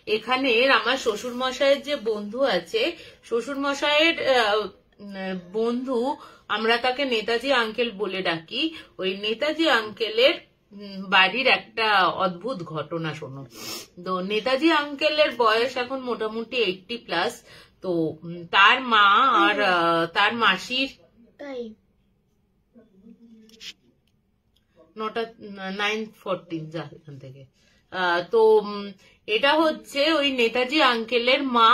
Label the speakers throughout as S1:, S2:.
S1: এখানে আমার শ্বশুর মশাইয়ের যে বন্ধু আছে, শ্বশুর মশাইয়ের বন্ধু, আমরা তাকে নেতাজি আঙ্কেল বলে ডাকি। ওই নেতাজি আঙ্কেলের বাড়ির একটা অদ্ভুত ঘটনা শোনো। তো নেতাজি আঙ্কেলের বয়স এখন মোটামুটি 80+। তো তার মা আর তার মাসির 9:14 যা এখান থেকে। তো এটা হচ্ছে ওই নেতাজি আঙ্কেলের মা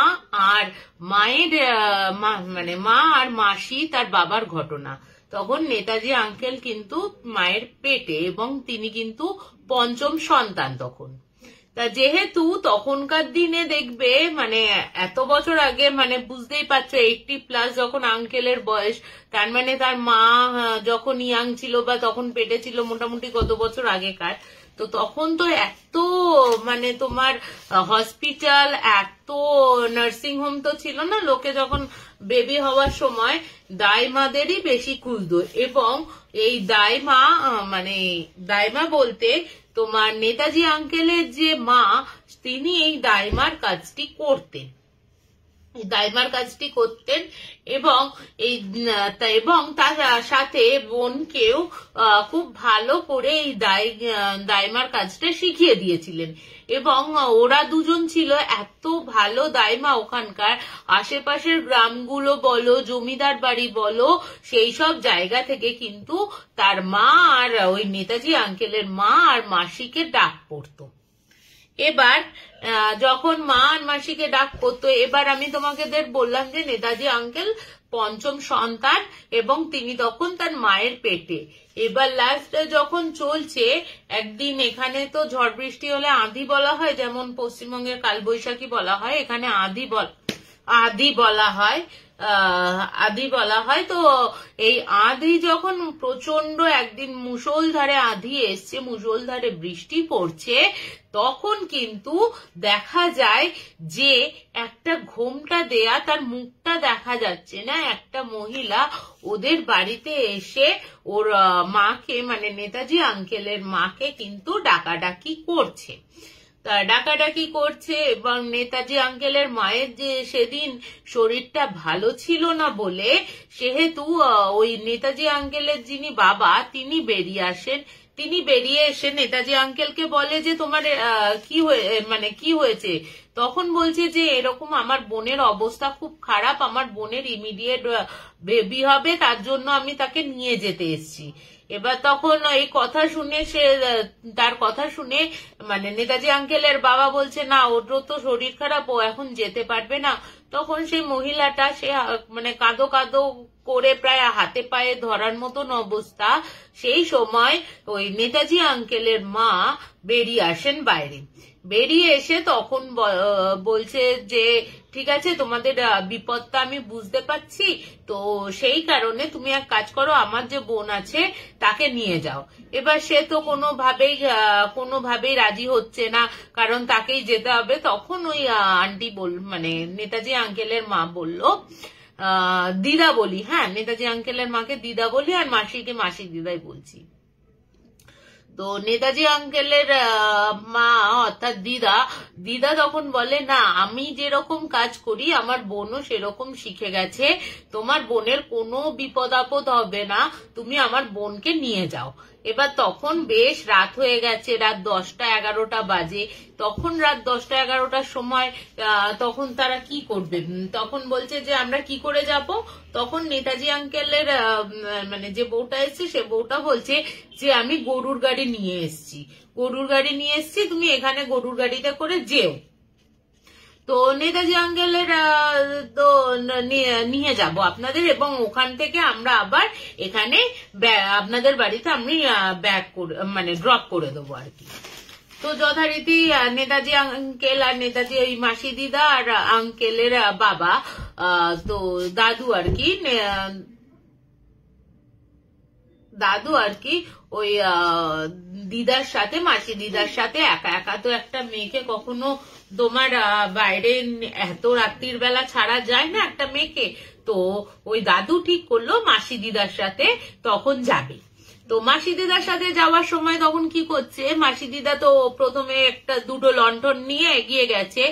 S1: আর মায়ের মানে মা আর মাসি তার বাবার ঘটনা। তখন নেতাজি আঙ্কেল কিন্তু মায়ের পেটে, এবং তিনি কিন্তু পঞ্চম সন্তান তখন। তা যেহেতু তখনকার দিনে দেখবে, মানে এত বছর আগে, মানে বুঝতেই পারছো 80+ যখন আঙ্কেলের বয়স, তার মানে তার মা যখন ইয়াং ছিল বা তখন পেটে ছিল মোটামুটি কত বছর আগেকার। তো তখন তো এত মানে তোমার হসপিটাল, এত নার্সিং হোম তো ছিল না। লোকে যখন বেবি হওয়ার সময় দাইমাদেরই বেশি খুঁজতো, এবং এই দাইমা মানে দাইমা বলতে তোমার নেতাজি আঙ্কেলের যে মা, তিনি এই দাইমার কাজটি করতেন, এবং তার সাথে বোনকেও খুব ভালো করে এই দাইমার কাজটা শিখিয়ে দিয়েছিলেন। এবং ওরা দুজন ছিল এত ভালো দাইমা, ওখানকার আশেপাশের গ্রামগুলো বলো, জমিদার বাড়ি বলো, সেই সব জায়গা থেকে কিন্তু তার মা আর ওই নেতাজি আঙ্কেলের মা আর মাসিকে ডাক পড়তো। এবার যখন মা আর মাসিকে ডাক পড়তো, এবার আমি তোমাদের বললাম যে নেতাজি আঙ্কেল পঞ্চম সন্তান, এবং তিনি তখন তার মায়ের পেটে। এবার লাস্টে যখন চলছে, একদিন এখানে তো ঝড় বৃষ্টি হলে আঁধি বলা হয়, যেমন পশ্চিমবঙ্গের কালবৈশাখী বলা হয়, এখানে আঁধি বলা হয়। তো এই আঁধি যখন প্রচন্ড একদিন মুষলধারে আঁধি এসছে, মুষলধারে বৃষ্টি পড়ছে, তখন কিন্তু দেখা যায় যে একটা ঘোমটা দেয়া, তার মুখটা দেখা যাচ্ছে না, একটা মহিলা ওদের বাড়িতে এসে ওর মাকে, মানে নেতাজি আঙ্কেলের মাকে কিন্তু ডাকাডাকি করছে। এবং নেতাজি আঙ্কেলের মায়ের যে সেদিন শরীরটা ভালো ছিল না বলে, সেহেতু ওই নেতাজি আঙ্কেলের যিনি বাবা, তিনি বেরিয়ে এসে নেতাজি আঙ্কেলকে বলে যে তোমার কি হয়েছে। তখন বলছে যে এরকম আমার বোনের অবস্থা খুব খারাপ, আমার বোনের ইমিডিয়েট বেবি হবে, তার জন্য আমি তাকে নিয়ে যেতে এসেছি। এবার তখন এই কথা শুনে তার কথা শুনে মানে নেতাজি আঙ্কেলের বাবা বলছে না, ওর তো শরীর খারাপ, ও এখন যেতে পারবে না। তখন সেই মহিলাটা সে মানে কাঁদো করে প্রায় হাতে পায়ে ধরার মতন অবস্থা। সেই সময় ওই নেতাজি আঙ্কেলের মা বেরিয়ে আসেন বাইরে। বেরিয়ে এসে তখন বলছে যে ঠিক আছে, তোমাদের বিপদটা আমি বুঝতে পারছি, তো সেই কারণে তুমি এক কাজ করো, আমার যে বোন আছে তাকে নিয়ে যাও। এবার সে তো কোনোভাবেই রাজি হচ্ছে না, কারণ তাকেই যেতে হবে। তখন ওই আন্টি মানে নেতাজি আঙ্কেলের মা বলল, দিদা বলি, হ্যাঁ নেতাজি আঙ্কেলের মাকে দিদা বলি, আর মাসিকে মাসি দিদাই বলছি। তো নেতাজি আঙ্কেলের মা অর্থাৎ দিদা তখন বলে, না আমি যেরকম কাজ করি আমার বোনও সেরকম শিখে গেছে, তোমার বোনের কোনো বিপদ আপদ হবে না, তুমি আমার বোনকে নিয়ে যাও। এবার তখন বেশ রাত হয়ে গেছে, রাত 10টা-11টা বাজে। তখন রাত 10টা-11টার সময় তখন তারা কি করবে, তখন বলছে যে আমরা কি করে যাব। তখন নেতাজি আঙ্কেলের মানে যে বউটা এসছে, সে বউটা বলছে যে আমি গরুর গাড়ি নিয়ে এসছি, তুমি এখানে গরুর গাড়িতে করে যেও। তো নেতাজি আঙ্কেলের তো নিয়ে যাব আপনাদের, এবং ওখান থেকে আমরা আবার এখানে আপনাদের বাড়িতে আমি মানে ড্রপ করে দেবো আর কি। তো যথারীতি নেতাজি আঙ্কেল আর নেতাজি ওই মাসি দিদা আর আঙ্কেলের বাবা, তো দাদু আর কি ওই মাসি দিদার সাথে একা তো একটা মেয়েকে কখনো তোমার বাইরে এত রাত্রির বেলা ছাড়া যায় না একটা মেয়েকে। তো ওই দাদু ঠিক করলো মাসি দিদার সাথে তখন যাবে। তো মাসি দিদার সাথে যাওয়ার সময় তখন কি করছে, মাসি দিদা তো প্রথমে দুটো লণ্ঠন নিয়ে এগিয়ে গেছে,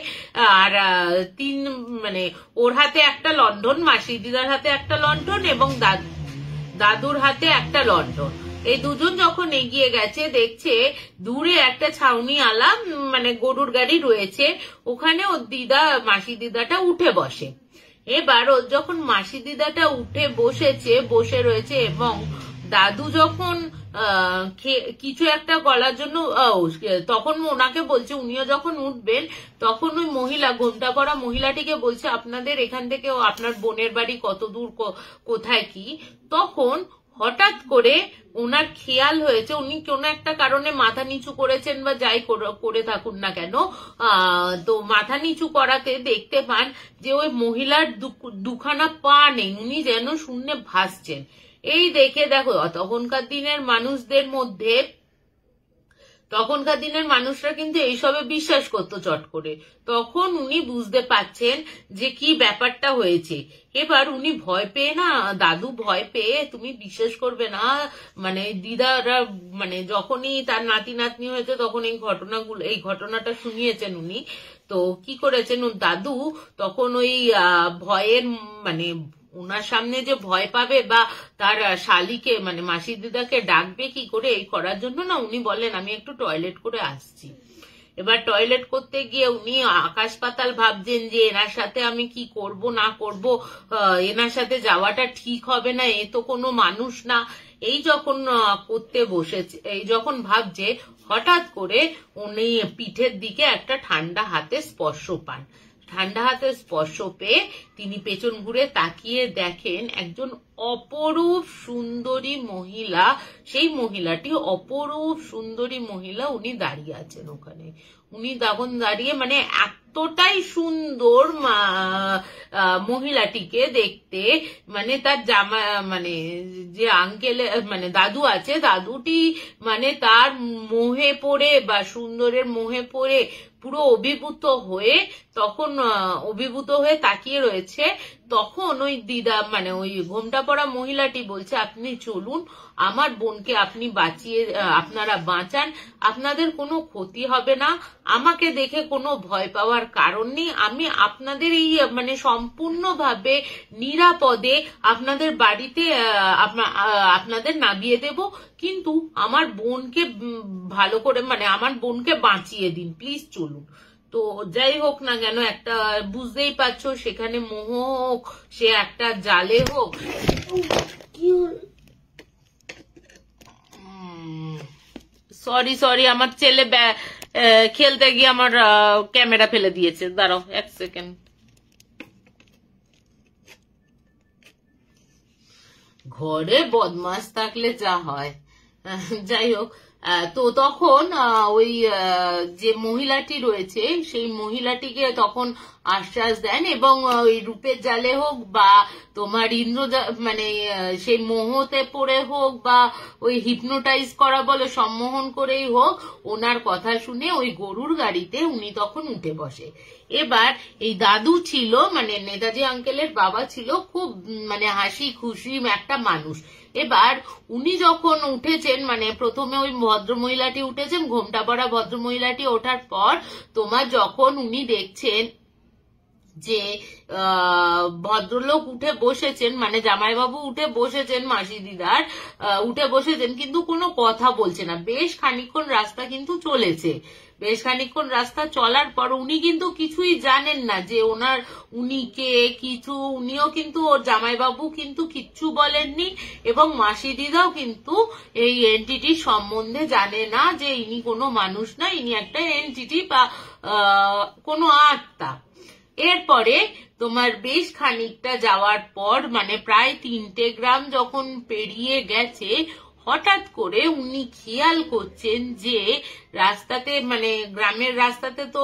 S1: আর মানে ওর হাতে একটা লণ্ঠন, মাসি দিদার হাতে একটা লণ্ঠন এবং দাদুর হাতে একটা লণ্ঠন। এই দুজন যখন এগিয়ে গেছে দেখছে দূরে একটা ছাউনি আলা মানে গরুর গাড়ি রয়েছে, ওখানে ওর মাসি দিদাটা উঠে বসে। এবার ওর যখন মাসি দিদাটা উঠে বসে রয়েছে এবং দাদু যখন কিছু একটা করার জন্য তখন ওনাকে বলছে, উনিও যখন উঠবেন তখন ওই মহিলা, ঘোমটা পরা মহিলাটিকে বলছে আপনাদের এখান থেকে আপনার বোনের বাড়ি কত দূর, কোথায় কি। তখন হঠাৎ করে ওনার খেয়াল হয়েছে, উনি কোনো একটা কারণে মাথা নিচু করেছেন বা যাই করে থাকুন না কেন, তো মাথা নিচু করাতে দেখতে পান যে ওই মহিলার দুখানা পা নেই, উনি যেন শূন্যে ভাসছেন। এই দেখে দেখো তখনকার দিনের মানুষরা কিন্তু এইসবে বিশ্বাস করতো চট করে। তখন উনি বুঝতে পাচ্ছেন যে কি ব্যাপারটা হয়েছে। এবার উনি ভয় পেয়ে না, দাদু ভয় পেয়ে, তুমি বিশ্বাস করবে না, মানে দিদারা মানে যখনই তার নাতি নাতনি হয়েছে তখন এই ঘটনাটা শুনিয়েছেন উনি। তো কি করেছেন দাদু তখন ওই ভয়ের মানে ওনার সামনে যে ভয় পাবে বা তার শালিকে মানে মাসি দিদাকে ডাকবে কি করে, এই করার জন্য না উনি বলেন আমি একটু টয়লেট করে আসছি। এবার টয়লেট করতে গিয়ে উনি আকাশ পাতাল ভাবছেন যে এনার সাথে আমি কি করব না করব, এনার সাথে যাওয়াটা ঠিক হবে না, এ তো কোনো মানুষ না। এই যখন করতে বসেছে, এই যখন ভাবছে, হঠাৎ করে উনি পিঠের দিকে একটা ঠান্ডা হাতে স্পর্শ পান। ঠান্ডা হাতে স্পর্শ পেয়ে তিনি পেছন ঘুরে তাকিয়ে দেখেন একজন অপরূপ সুন্দরী মহিলা, সেই মহিলাটি অপরূপ সুন্দরী মহিলা, উনি দাঁড়িয়ে আছেন ওখানে। উনি তখন দাঁড়িয়ে মানে এতটাই সুন্দর মহিলাটিকে দেখতে, মানে তার জামা মানে যে আঙ্কেল মানে দাদু আছে, দাদুটি মানে তার মোহে পড়ে বা সুন্দরের মোহে পড়ে পুরো অভিভূত হয়ে তাকিয়ে রয়েছে। তখন ওই দিদা মানে ওই ঘোমটা পরা মহিলাটি বলছে আপনি চলুন, আমার বোনকে আপনি আপনারা বাঁচান, আপনাদের কোনো ক্ষতি হবে না, আমাকে দেখে কোনো ভয় পাওয়ার কারণ নেই, আমি আপনাদের এই মানে সম্পূর্ণভাবে নিরাপদে আপনাদের বাড়িতে আপনাদের নামিয়ে দেব, কিন্তু আমার বোনকে ভালো করে মানে আমার বোনকে বাঁচিয়ে দিন প্লিজ, চলুন। তো যাই হোক না কেন, একটা বুঝতেই পারছো সেখানে মোহ হোক, সে একটা জালে হোক, সরি আমার ছেলে খেলতে গিয়ে আমার ক্যামেরা ফেলে দিয়েছে, দাঁড়াও এক সেকেন্ড। ঘরে বদমাস থাকলে যা হয়, যাই হোক। তো তখন ওই যে মহিলাটি রয়েছে সেই মহিলাটিকে তখন আশ্বাস দেন এবং ওই রূপের জালে হোক বা তোমার মানে সেই মোহতে পড়ে হোক বা ওই হিপনোটাইজ করা বলে সম্মোহন করেই হোক, ওনার কথা শুনে ওই গরুর গাড়িতে উনি তখন উঠে বসে। এবার এই দাদু ছিল মানে নেতাজি আঙ্কেলের বাবা ছিল খুব মানে হাসি খুশি একটা মানুষ। এবার উনি যখন উঠেছেন মানে প্রথমে ওই ভদ্রমহিলাটি উঠেছেন, ঘোমটা পরা ভদ্রমহিলাটি ওঠার পর তোমার যখন উনি দেখছেন যে ভদ্রলোক উঠে বসেছেন মানে জামাইবাবু উঠে বসেছেন, মাসি দিদার উঠে বসেছেন, কিন্তু কোনো কথা বলছে না। বেশ খানিকক্ষণ রাস্তা কিন্তু চলেছে, বেশ খানিকক্ষণ রাস্তা চলার পর উনি কিন্তু কিছুই জানেন না যে উনি কে কিছু, উনিও কিন্তু ওর জামাইবাবু কিন্তু কিচ্ছু বলেননি এবং মাসি দিদাও কিন্তু এই এন্টিটির সম্বন্ধে জানে না যে ইনি কোনো মানুষ না, ইনি একটা এন্টিটি বা কোনো আত্মা। এরপরে তোমার বেশ খানিকটা যাওয়ার পর মানে প্রায় 3টে গ্রাম যখন পেরিয়ে গেছে, হঠাৎ করে উনি খেয়াল করছেন যে রাস্তাতে মানে গ্রামের রাস্তাতে তো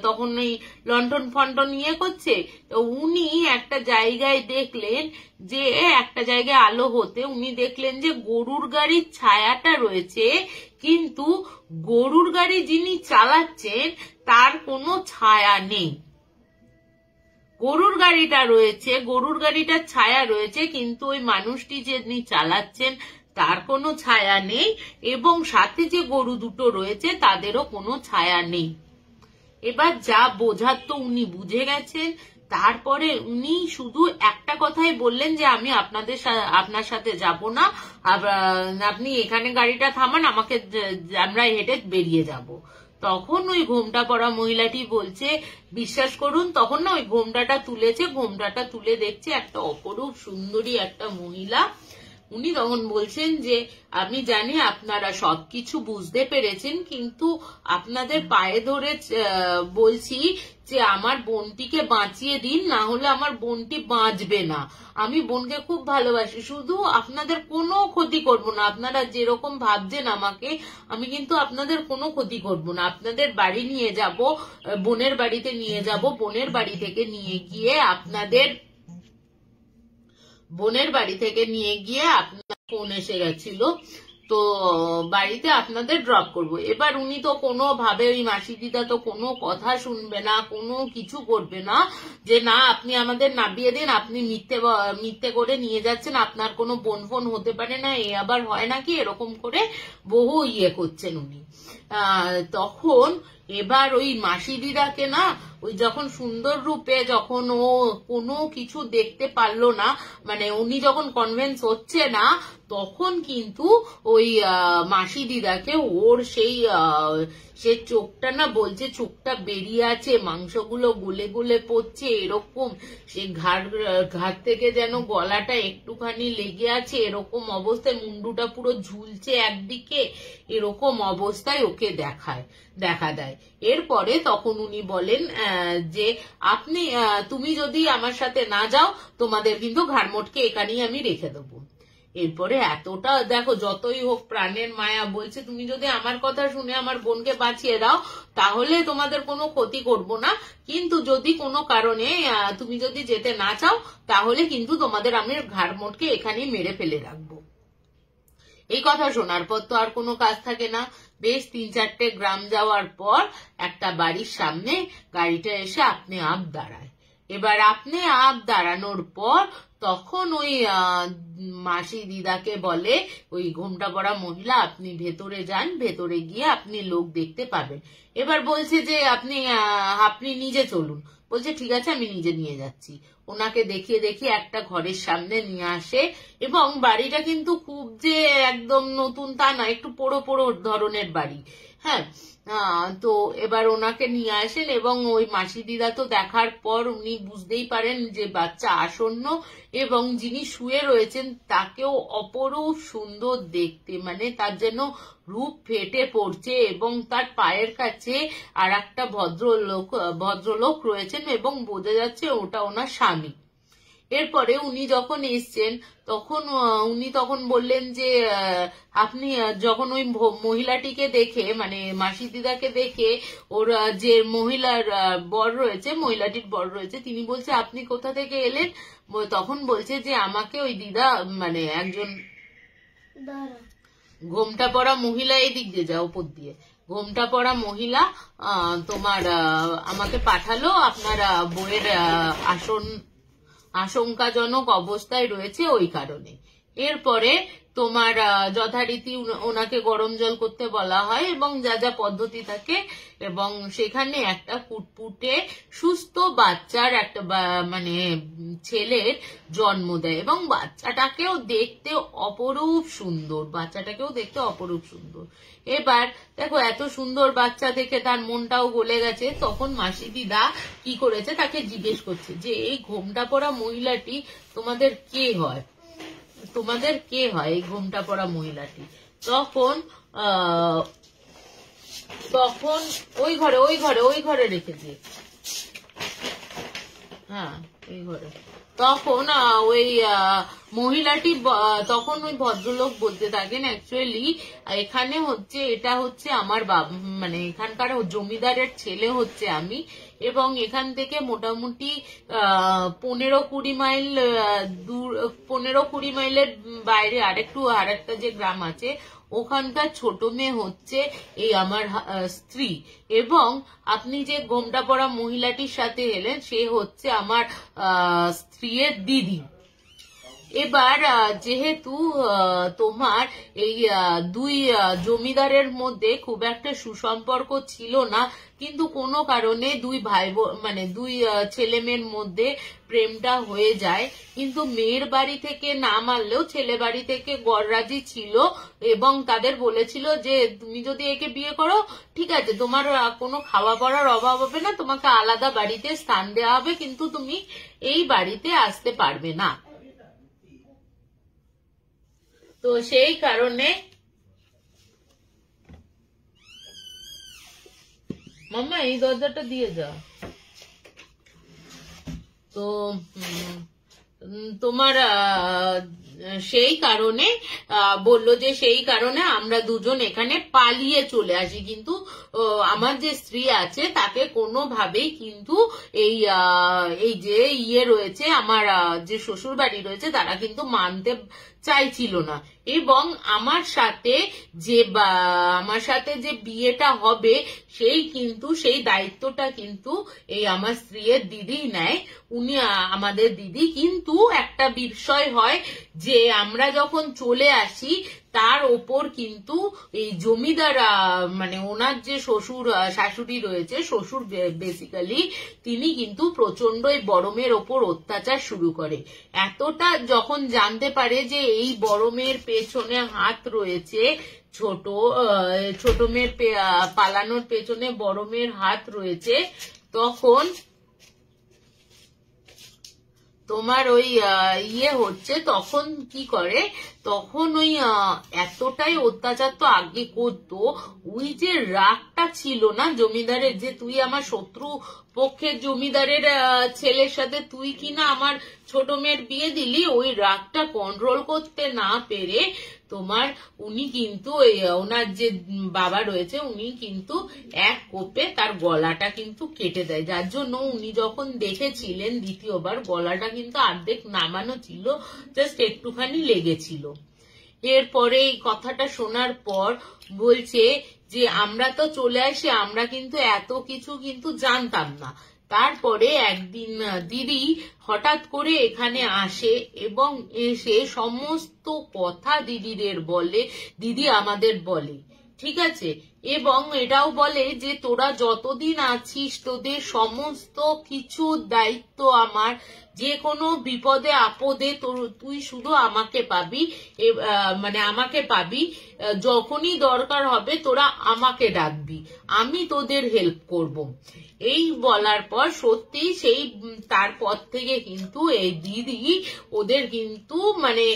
S1: তখন ওই লন্ঠন ফন্টন করছে, তো উনি একটা জায়গায় দেখলেন যে একটা জায়গায় আলো হতে উনি দেখলেন যে গরুর গাড়ির ছায়াটা রয়েছে, কিন্তু গরুর গাড়ি যিনি চালাচ্ছেন তার কোনো ছায়া নেই। গরুর গাড়িটা রয়েছে, গরুর গাড়িটার ছায়া রয়েছে, কিন্তু ওই মানুষটি যিনি চালাচ্ছেন তার কোনো ছায়া নেই, এবং সাথে যে গরু দুটো রয়েছে তাদেরও কোনো ছায়া নেই। এবার যা বোঝার তো উনি বুঝে গেছেন। তারপরে উনি শুধু একটা কথাই বললেন যে আমি আপনার সাথে যাব না, আপনি এখানে গাড়িটা থামান, আমরা হেঁটে বেরিয়ে যাব। তখন ওই ঘোমটা পরা মহিলাটি বলছে, বিশ্বাস করুন, তখন না ওই ঘোমটাটা তুলেছে, ঘোমটাটা তুলে দেখছে একটা অপরূপ সুন্দরী একটা মহিলা। উনি তখন বলছেন যে আমি জানি আপনারা সবকিছু বুঝতে পেরেছেন, কিন্তু আপনাদের পায়ে ধরে বলছি যে আমার বোনটিকে বাঁচিয়ে দিন, না হলে আমার বোনটি বাঁচবে না। আমি বোনকে খুব ভালোবাসি, শুধু আপনাদের কোনো ক্ষতি করব না। আপনারা যেরকম ভাবছেন আমাকে, আমি কিন্তু আপনাদের কোনো ক্ষতি করব না। আপনাদের বাড়ি নিয়ে যাব, বোনের বাড়িতে নিয়ে যাব, বোনের বাড়ি থেকে নিয়ে গিয়ে আপনার ফোন এসে গেছিল, তো বাড়িতে আপনাদের ড্রপ করব। এবার উনি তো কোনোভাবে, ওই মাসি দিদা তো কোনো কথা শুনবে না, কোনো কিছু করবে না, যে না আপনি আমাদের নামিয়ে দিন, আপনি মিথ্যে করে নিয়ে যাচ্ছেন, আপনার কোনো বোন ফোন হতে পারে না, এ আবার হয় নাকি, এরকম করে বহু করছেন উনি। তখন এবার ওই মাসি দিদাকে না, ওই যখন সুন্দর রূপে, যখন ও কোনো কিছু দেখতে পারলো না, মানে উনি যখন কনভিন্স হচ্ছে না, তখন কিন্তু ওই মাসি দিদাকে ওর সে চোখটা না, বলছে চোখটা বেরিয়ে আছে, মাংসগুলো গলে গলে পড়ছে, এরকম সে ঘাড় থেকে যেন গলাটা একটুখানি লেগে আছে, এরকম অবস্থায় মুন্ডুটা পুরো ঝুলছে একদিকে, এরকম অবস্থায় ওকে দেখা দেয়। এরপরে তখন উনি বলেন যে তুমি যদি আমার সাথে না যাও, তোমাদের কিন্তু ঘাড়মোটকে এখানেই আমি রেখে দেবো। এরপরে এতটা দেখো, যতই হোক প্রাণের মায়া, বলছে তুমি যদি আমার কথা শুনে আমার বোনকে বাঁচিয়ে দাও, তাহলে তোমাদের কোনো ক্ষতি করব না, কিন্তু যদি কোনো কারণে তুমি যদি যেতে না চাও, তাহলে কিন্তু তোমাদের আমি ঘাড়মোটকে এখানেই মেরে ফেলে রাখবো। এই কথা শোনার পর তো আর কোনো কাজ থাকে না। বেশ 3-4টে গ্রাম যাওয়ার পর একটা বাড়ির সামনে গাড়িটা এসে আপনি আপ দাঁড়ায়। এবার আপনি আপ দাঁড়ানোর পর তখন ওই মাসি দিদাকে বলে ওই ঘোমটা পরা মহিলা, আপনি ভেতরে যান, ভেতরে গিয়ে আপনি লোক দেখতে পাবেন। এবার বলছে যে আপনি নিজে চলুন। বলছে ঠিক আছে, আমি নিজে নিয়ে যাচ্ছি। ওনাকে দেখিয়ে একটা ঘরের সামনে নিয়ে আসে, এবং বাড়িটা কিন্তু খুব যে একদম নতুন তা না, একটু পোড়ো ধরনের বাড়ি। হ্যাঁ, তো এবার ওনাকে নিয়ে আসেন, এবং ওই মাসি দিদা তো দেখার পর উনি বুঝতেই পারেন যে বাচ্চা আসন্ন, এবং যিনি শুয়ে রয়েছেন তাকেও অপরূপ সুন্দর দেখতে, মানে তার যেন রূপ ফেটে পড়ছে, এবং তার পায়ের কাছে আর একটা ভদ্রলোক রয়েছেন, এবং বোঝা যাচ্ছে ওটা ওনার স্বামী। এরপরে উনি যখন এসছেন, উনি তখন বললেন যে আপনি যখন ওই মহিলাটিকে দেখে, মানে মাসি দিদাকে দেখে, ওর যে মহিলাটির বর রয়েছে, তিনি বলছে আপনি কোথা থেকে এলেন? তখন বলছে যে আমাকে ওই দিদা, মানে একজন ঘোমটা পরা মহিলা, এদিক দিয়ে যাও উপর দিয়ে, ঘোমটা পরা মহিলা তোমার আমাকে পাঠালো, আপনার বইয়ের আশঙ্কাজনক অবস্থায় রয়েছে ওই কারণে। এরপরে তোমার যথারীতি ওনাকে গরম জল করতে বলা হয়, এবং যা যা পদ্ধতি থাকে, এবং সেখানে একটা ফুটফুটে সুস্থ বাচ্চার একটা মানে ছেলের জন্ম দেয়, এবং বাচ্চাটাকেও দেখতে অপরূপ সুন্দর। এবার দেখো, এত সুন্দর বাচ্চা দেখে তার মনটাও গলে গেছে। তখন মাসি দিদা কি করেছে, তাকে জিজ্ঞেস করছে যে এই ঘোমটা পরা মহিলাটি তোমাদের কে হয় এই ঘোমটা পরা মহিলাটি? তখন ওই ঘরে রেখেছে। হ্যাঁ, এই ঘরে তখন ওই মহিলাটি তখন ওই ভদ্রলোক বলতে থাকেন, অ্যাকচুয়ালি এখানে হচ্ছে এটা হচ্ছে আমার মানে এখানকার জমিদারের ছেলে হচ্ছে আমি, এবং এখান থেকে মোটামুটি 15-20 মাইল দূর, 15-20 মাইলের বাইরে আরেকটা যে গ্রাম আছে ওখানকার ছোট মেয়ে হচ্ছে এই আমার স্ত্রী, এবং আপনি যে গোমটা পরা মহিলাটির সাথে এলেন সে হচ্ছে আমার স্ত্রীর দিদি। এবার যেহেতু তোমার এই দুই জমিদারের মধ্যে খুব একটা সুসম্পর্ক ছিল না, কিন্তু কোনো কারণে দুই ভাই মানে দুই ছেলে মেয়ের মধ্যে প্রেমটা হয়ে যায়, কিন্তু মেয়ের বাড়ি থেকে না মানলেও ছেলে বাড়ি থেকে গড়রাজি ছিল, এবং তাদের বলেছিল যে তুমি যদি একে বিয়ে করো ঠিক আছে, তোমার কোনো খাওয়া পড়ার অভাব হবে না, তোমাকে আলাদা বাড়িতে স্থান দেওয়া হবে, কিন্তু তুমি এই বাড়িতে আসতে পারবে না। তো সেই কারণে মাম্মা এই দরজাটা দিয়ে যা। তো তোমার সেই কারণে বললো যে সেই কারণে আমরা দুজন এখানে পালিয়ে চলে আসি, কিন্তু আমার যে স্ত্রী আছে তাকে কোনোভাবেই কিন্তু এই যে রয়েছে আমার যে শ্বশুর বাড়ি রয়েছে তারা কিন্তু মানতে চাইছিল না, এবং আমার সাথে যে বিয়েটা হবে সেই দায়িত্বটা কিন্তু এই আমার স্ত্রীর দিদি নেয়। উনি আমাদের দিদি, কিন্তু একটা বিষয় হয় যে আমরা যখন চলে আসি তার ওপর কিন্তু এই জমিদার মানে ওনার যে শ্বশুর শাশুড়ি রয়েছে, শ্বশুর বেসিক্যালি তিনি কিন্তু প্রচন্ড এই বড় মেয়ের ওপর অত্যাচার শুরু করে। এতটা যখন জানতে পারে যে এই বড় মেয়ের পেছনে হাত রয়েছে, ছোট মেয়ের পালানোর পেছনে বড় মেয়ের হাত রয়েছে, তখন তোমার ওই হচ্ছে, তখন কি করে, তখন ওই এতটাই অত্যাচার তো আগে করতো, ওই যে রাগটা ছিল না জমিদারের, যে তুই আমার শত্রু পক্ষের জমিদারের ছেলের সাথে তুই কিনা আমার ছোট মেয়ের বিয়ে দিলি, ওই রাগটা কন্ট্রোল করতে না পেরে তোমার উনি কিন্তু ওনার যে বাবা রয়েছে উনি কিন্তু এক কোপে তার গলাটা কিন্তু কেটে দেয়, যার জন্য উনি যখন দেখেছিলেন দ্বিতীয়বার গলাটা কিন্তু অর্ধেক নামানো ছিল, জাস্ট একটুখানি লেগেছিল। এরপরে এই কথাটা শোনার পর বলছে যে আমরা তো চলে আসি, আমরা কিন্তু এত কিছু কিন্তু জানতাম না। তারপরে একদিন দিদি হঠাৎ করে এখানে আসে এবং এসে সমস্ত কথা দিদি আমাদের বলে, ঠিক আছে, এবং এটাও বলে যে তোরা যতদিন আছিস তোদের সমস্ত কিছু দায়িত্ব আমার, যে কোনো বিপদে আপদে তুই শুধু আমাকে পাবি, মানে আমাকে পাবি, যখনই দরকার হবে তোরা আমাকে ডাকবি, আমি তোদের হেল্প করব। এই বলার পর সত্যি সেই তারপর থেকে কিন্তু এই দিদি ওদের কিন্তু মানে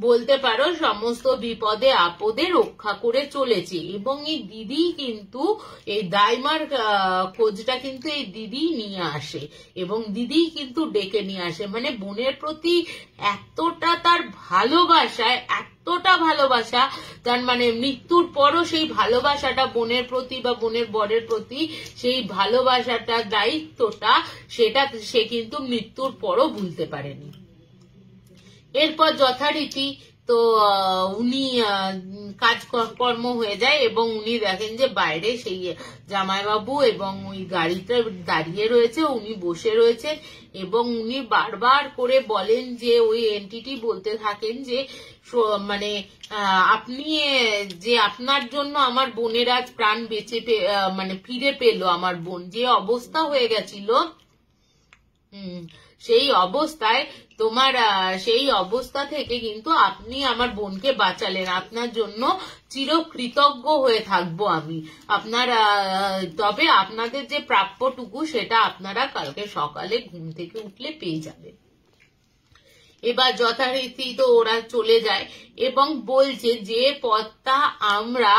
S1: বলতে পারো সমস্ত বিপদে আপদে রক্ষা করে চলেছে, এবং এই দিদি কিন্তু এই দাইমার খোঁজটা কিন্তু এই দিদি নিয়ে আসে, এবং দিদি কিন্তু ডেকে নিয়ে আসে, মানে বোনের প্রতি এতটা তার ভালোবাসা তার, মানে মৃত্যুর পরও সেই ভালোবাসাটা বোনের প্রতি বা বোনের বরের প্রতি, সেই ভালোবাসাটা দায়িত্বটা সেটা সে কিন্তু মৃত্যুর পরও ভুলতে পারেনি। এরপর যথারীতি তো উনি কাজকর্ম হয়ে যায়, এবং উনি দেখেন যে বাইরে সেই জামাইবাবু এবং ওই গাড়িটা দাঁড়িয়ে রয়েছে, উনি বসে রয়েছেন, এবং উনি বারবার করে বলেন যে ওই এন্টিটি বলতে থাকেন যে মানে আপনি যে আপনার জন্য আমার বোনের আজ প্রাণ বেঁচে মানে ফিরে পেলো, আমার বোন যে অবস্থা হয়ে গেছিল সেই অবস্থায় সেই অবস্থা থেকে কিন্তু আপনি আমার বোনকে বাঁচালেন, আপনার জন্য চিরকৃতজ্ঞ হয়ে থাকবো আমি তবে আপনাদের যে প্রাপ্যটুকু সেটা আপনারা কালকে সকালে ঘুম থেকে উঠলে পেয়ে যাবেন। এবার যথারীতি তো ওরা চলে যায় এবং বলছে যে পথটা আমরা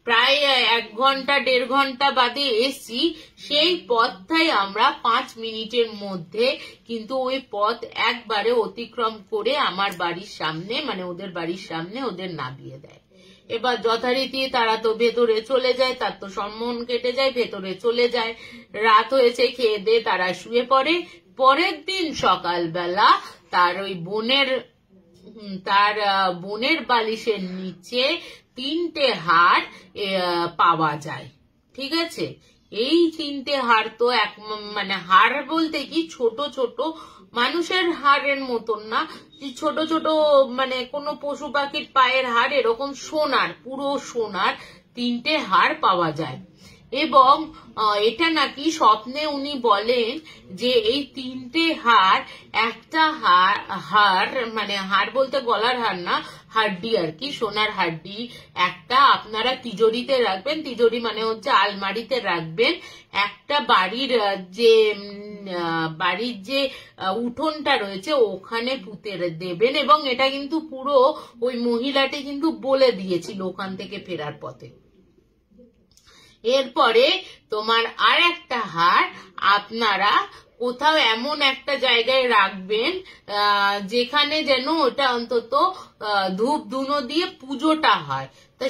S1: প্রায় 1 ঘন্টা 1.5 ঘন্টা বাদে এসছি, সেই পথটাই আমরা 5 মিনিটের মধ্যে কিন্তু ওই পথ একবারে অতিক্রম করে আমার বাড়ির সামনে, মানে ওদের বাড়ির সামনে ওদের নামিয়ে দেয়। এবার যথারীতি তারা তো ভেতরে চলে যায়, তার তো সম্মান কেটে যায়, ভেতরে চলে যায়। রাত হয়েছে, খেয়ে দিয়ে তারা শুয়ে পড়ে। পরের দিন সকালবেলা তার ওই বোনের বালিশের নিচে 3টে হাড় পাওয়া যায়। ঠিক আছে, এই 3টে হাড় তো মানে হাড় বলতে কি ছোট ছোট মানুষের হাড়ের মতন না, ছোট ছোট মানে কোনো পশু পাখির পায়ের হাড়, এরকম সোনার, পুরো সোনার 3টে হাড় পাওয়া যায়। এবং এটা নাকি স্বপ্নে উনি বলেন যে এই 3টে হাড়, একটা হাড় মানে হাড় বলতে গলার হাড় না, হাড্ডি আর কি, সোনার হাড্ডি একটা আপনারা তিজোরিতে রাখবেন, তিজোরি মানে হচ্ছে আলমারিতে রাখবেন। একটা বাড়ির যে উঠোনটা রয়েছে ওখানে পুঁতে দেবেন। এবং এটা কিন্তু পুরো ওই মহিলাটি কিন্তু বলে দিয়েছিল ওখান থেকে ফেরার পথে। এরপরে তোমার আর একটা হাড় আপনারা কোথাও এমন একটা জায়গায় রাখবেন যেখানে যেন ওটা অন্তত ধূপ ধুনো দিয়ে পুজোটা হয়। তা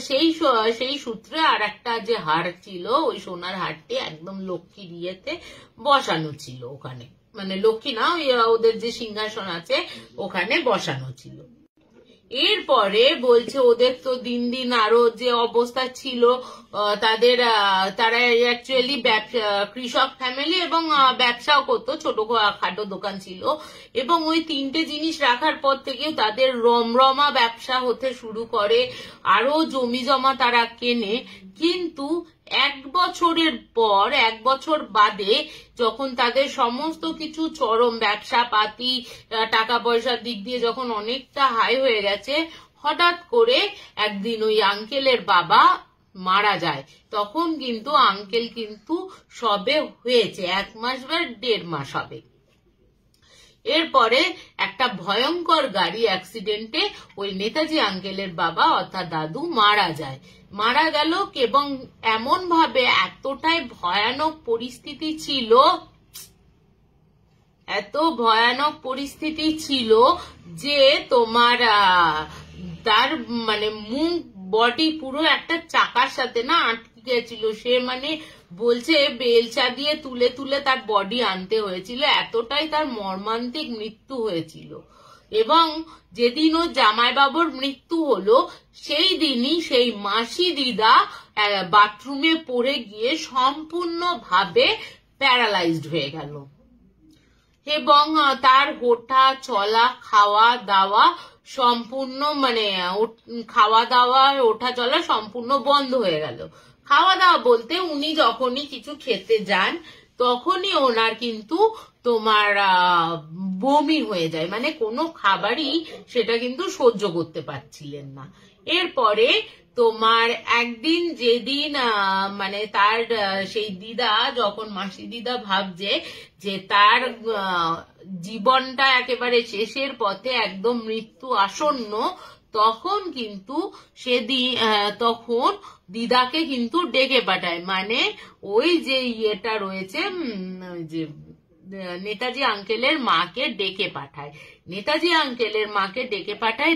S1: সেই সূত্রে আর একটা যে হাড় ছিল, ওই সোনার হাড়টি একদম লক্ষ্মীর ইয়েতে বসানো ছিল ওখানে, মানে লক্ষ্মী না, ওদের যে সিংহাসন আছে ওখানে বসানো ছিল। এরপরে বলছে ওদের তো দিন দিন আরো যে অবস্থা ছিল, তারা অ্যাকচুয়ালি কৃষক ফ্যামিলি এবং ব্যবসাও করতো, ছোটখাটো দোকান ছিল। এবং ওই 3টে জিনিস রাখার পর থেকেও তাদের রমরমা ব্যবসা হতে শুরু করে, আরো জমি জমা তারা কেনে। কিন্তু 1 বছরের পর, 1 বছর বাদে যখন তাদের সমস্ত কিছু চরম ব্যবসা পাতি টাকা পয়সার দিক দিয়ে যখন অনেকটা হাই হয়ে গেছে, হঠাৎ করে একদিন ওই আঙ্কেলের বাবা মারা যায়। তখন কিন্তু আঙ্কেল কিন্তু সবে হয়েছে 1 মাস বা 1.5 মাস হবে। এরপরে একটা ভয়ঙ্কর গাড়ি অ্যাক্সিডেন্টে ওই নেতাজি আঙ্কেলের বাবা অর্থাৎ দাদু মারা যায়। মারা গেল এবং এমন ভাবে এতটাই ভয়ানক পরিস্থিতি ছিল, এত ভয়ানক পরিস্থিতি ছিল যে তোমার তার মানে মুখ বডি পুরো একটা চাকার সাথে না আটকে গেছিল। সে মানে বলছে বেলচা দিয়ে তুলে তুলে তার বডি আনতে হয়েছিল, এতটাই তার মর্মান্তিক মৃত্যু হয়েছিল। এবং যেদিন ও জামাইবাবুর মৃত্যু হলো সেই দিনই সেই মাসি দিদা বাথরুমে পড়ে গিয়ে সম্পূর্ণভাবে প্যারালাইজড হয়ে গেল এবং তার ওঠা চলা খাওয়া দাওয়া সম্পূর্ণ মানে খাওয়া দাওয়া ওঠা চলা সম্পূর্ণ বন্ধ হয়ে গেল। খাওয়া দাওয়া বলতে উনি যখনই কিছু খেতে যান তখনই ওনার কিন্তু তোমার বমি হয়ে যায়, মানে কোনো খাবারই সেটা কিন্তু সহ্য করতে পারছিলেন না। এরপরে তোমার একদিন যেদিন মানে তার সেই দিদা যখন মাসি দিদা ভাবছে যে তার জীবনটা একেবারে শেষের পথে, একদম মৃত্যু আসন্ন, তখন কিন্তু তখন দিদাকে কিন্তু ডেকে পাঠায়, মানে ওই যে ইয়েটা রয়েছে যে নেতাজি আঙ্কেলের মাকে ডেকে পাঠায়। নেতাজি আঙ্কেলের মাকে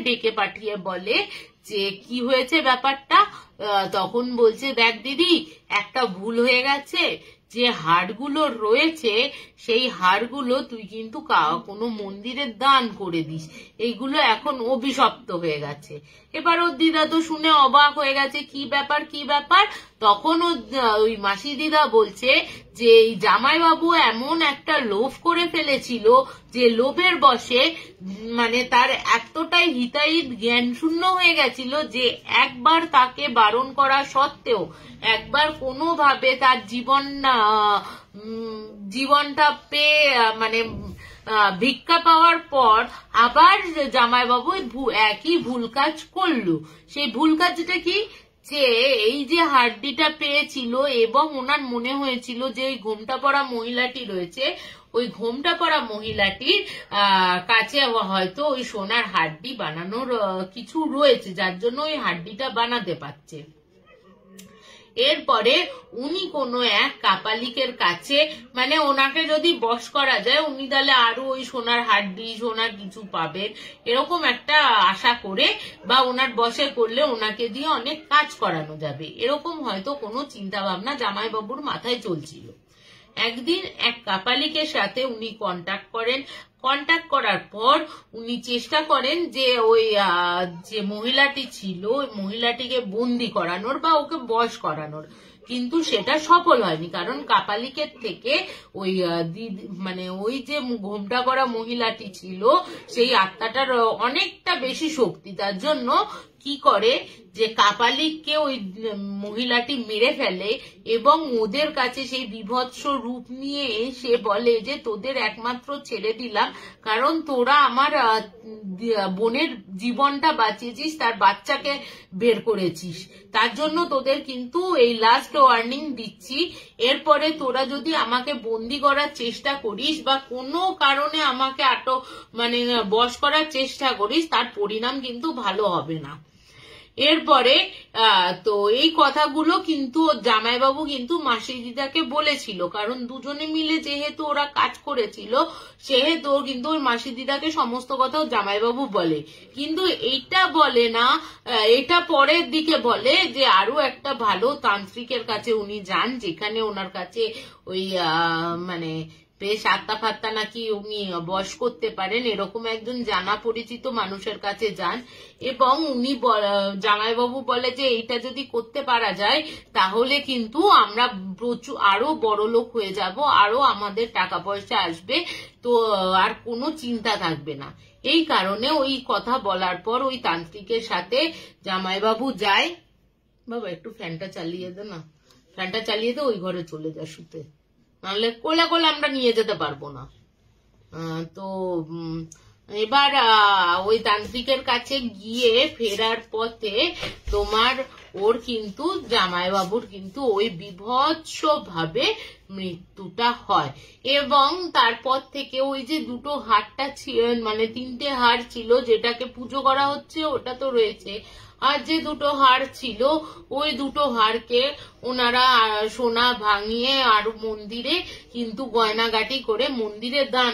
S1: ডেকে পাঠিয়ে বলে যে কি হয়েছে ব্যাপারটা। তখন বলছে দেখ দিদি, একটা ভুল হয়ে গেছে, যে হাড়গুলো রয়েছে সেই হাড়গুলো তুই কিন্তু কোনো মন্দিরে দান করে দিস, এইগুলো এখন অভিশপ্ত হয়ে গেছে। এবার ওর দিদা তো শুনে অবাক হয়ে গেছে, কি ব্যাপার কি ব্যাপার। তখন ওই মাসি দিদা বলছে যে এই জামাইবাবু এমন একটা লোভ করে ফেলেছিল যে লোভের বশে মানে তার এতটাই হিতাহিত জ্ঞান শূন্য হয়ে গেছিল যে একবার তাকে বারণ করা সত্ত্বেও, একবার কোনোভাবে তার জীবনটা পেয়ে মানে ভিক্ষা পাওয়ার পর আবার জামাইবাবু একই ভুল কাজ করলো। সেই ভুল কাজটা কি, যে এই যে হাড্ডিটা পেয়েছিল এবং ওনার মনে হয়েছিল যে ওই ঘোমটা পরা মহিলাটি রয়েছে, ওই ঘোমটা পরা মহিলাটির কাছে হয়তো ওই সোনার হাড্ডি বানানোর কিছু রয়েছে, যার জন্য ওই হাড্ডিটা বানাতে পারছে। এরপরে উনি কোনো এক কাপালিকের কাছে মানে ওনাকে যদি বশ করা যায় উনি তাহলে আরো ওই সোনার হাড্ডি সোনার কিছু পাবেন এরকম একটা আশা করে বা ওনার বশে করলে ওনাকে দিয়ে অনেক কাজ করানো যাবে এরকম হয়তো কোনো চিন্তা ভাবনা জামাইবাবুর মাথায় চলছিল। একদিন এক কাপালিকের সাথে উনি কন্ট্যাক্ট করেন। কন্ট্যাক্ট করার পর উনি চেষ্টা করেন যে ওই যে মহিলাটি ছিল ওই মহিলাটিকে বন্দি করানোর বা ওকে বশ করানোর, কিন্তু সেটা সফল হয়নি কারণ কাপালিকের থেকে ওই মানে ওই যে ঘোমটা করা মহিলাটি ছিল সেই আত্মাটার অনেকটা বেশি শক্তি, তার জন্য কি করে যে কাপালিককে ওই মহিলাটি মেরে ফেলে এবং ওদের কাছে সেই বিভৎস রূপ নিয়ে সে বলে যে তোদের একমাত্র ছেড়ে দিলাম কারণ তোরা আমার বোনের জীবনটা বাঁচিয়েছিস, তার বাচ্চাকে বের করেছিস, তার জন্য তোদের কিন্তু এই লাস্ট ওয়ার্নিং দিচ্ছি, এরপরে তোরা যদি আমাকে বন্দি করার চেষ্টা করিস বা কোনো কারণে আমাকে আটক মানে বশ করার চেষ্টা করিস তার পরিণাম কিন্তু ভালো হবে না। এরপরে তো এই কথাগুলো কিন্তু জামাইবাবু কিন্তু মাসি দিদাকে বলেছিল কারণ দুজনে মিলে যেহেতু ওরা কাজ করেছিল সেহেতু কিন্তু ওর মাসি দিদাকে সমস্ত কথা জামাইবাবু বলে, কিন্তু এইটা বলে না, এটা পরের দিকে বলে যে আরো একটা ভালো তান্ত্রিকের কাছে উনি যান যেখানে ওনার কাছে ওই মানে বেশ আত্মা ফাত্তা নাকি উনি বশ করতে পারেন এরকম একজন জানা পরিচিত মানুষের কাছে যান এবং উনি জামাইবাবু বলে যে এইটা যদি করতে পারা যায় তাহলে কিন্তু আমরা প্রচুর আরো বড় লোক হয়ে যাব, আরো আমাদের টাকা পয়সা আসবে, তো আর কোনো চিন্তা থাকবে না। এই কারণে ওই কথা বলার পর ওই তান্ত্রিকের সাথে জামাইবাবু যায়। বাবা একটু ফ্যানটা চালিয়ে দে না, ফ্যানটা চালিয়ে দে, ওই ঘরে চলে যা শুতে, নাহলে কোলে কোলে আমরা নিয়ে যেতে পারবো না। তো এবার ওই তান্ত্রিকের কাছে গিয়ে ফেরার পথে তোমার ওর কিন্তু জামাইবাবুর কিন্তু ওই বিভৎস ভাবে মৃত্যুটা হয় এবং তারপর থেকে ওই যে দুটো হাড়টা ছিল মানে তিনটে হাড় ছিল যেটাকে পুজো করা হচ্ছে ওটা তো রয়েছে, আর যে দুটো হাড় ছিল ওই দুটো হাড়কে ওনারা সোনা ভাঙিয়ে আর মন্দিরে কিন্তু গয়নাগাটি করে মন্দিরে দান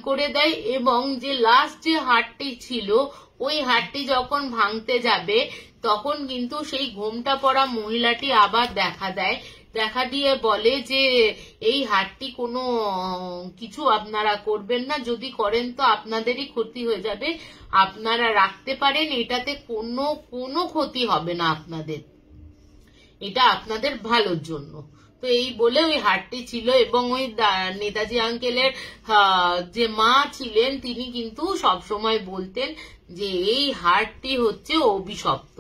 S1: করে দেয় এবং যে লাস্ট যে হাড়টি ছিল ওই হাড়টি যখন ভাঙতে যাবে তখন কিন্তু সেই ঘোমটা পরা মহিলাটি আবার দেখা দিয়ে বলে যে এই হাড়টি কোনো কিছু আপনারা করবেন না, যদি করেন তো আপনাদেরই ক্ষতি হয়ে যাবে, আপনারা রাখতে পারেন, এটাতে কোনো ক্ষতি হবে না আপনাদের, এটা আপনাদের ভালোর জন্য। তো এই বলে ওই হাড়টি ছিল এবং ওই নেতাজি আঙ্কেলের যে মা ছিলেন তিনি কিন্তু সবসময় বলতেন যে এই হাড়টি হচ্ছে অভিশপ্ত,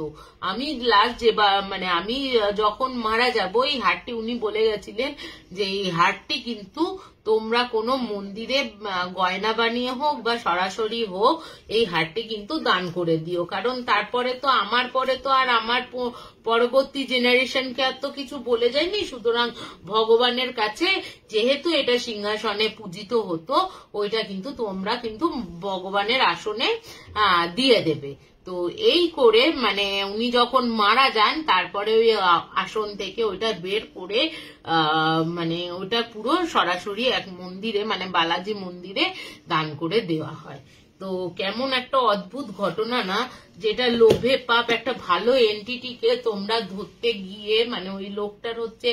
S1: আমি লাস্ট যে মানে আমি যখন মারা যাব এই হাড়টি উনি বলে গেছিলেন যে এই হাড়টি কিন্তু তোমরা কোনো মন্দিরে গয়না বানিয়ে হোক বা সরাসরি হোক এই হাড়টি কিন্তু দান করে দিও, কারণ তারপরে তো আমার পরে তো আর আমার পরবর্তী জেনারেশনকে আর তো কিছু বলে যায়নি, সুতরাং ভগবানের কাছে যেহেতু এটা সিংহাসনে পূজিত হতো ওইটা কিন্তু তোমরা কিন্তু ভগবানের আসনে দিয়ে দেবে। তো এই করে মানে উনি যখন মারা যান তারপরে ওই আসন থেকে ওইটা বের করে মানে ওইটা পুরো সরাসরি এক মন্দিরে মানে বালাজি মন্দিরে দান করে দেওয়া হয়। তো কেমন একটা অদ্ভুত ঘটনা না, যেটা লোভে পাপ একটা ভালো এন্টিটিকে তোমরা ধরতে গিয়ে মানে ওই লোকটার হচ্ছে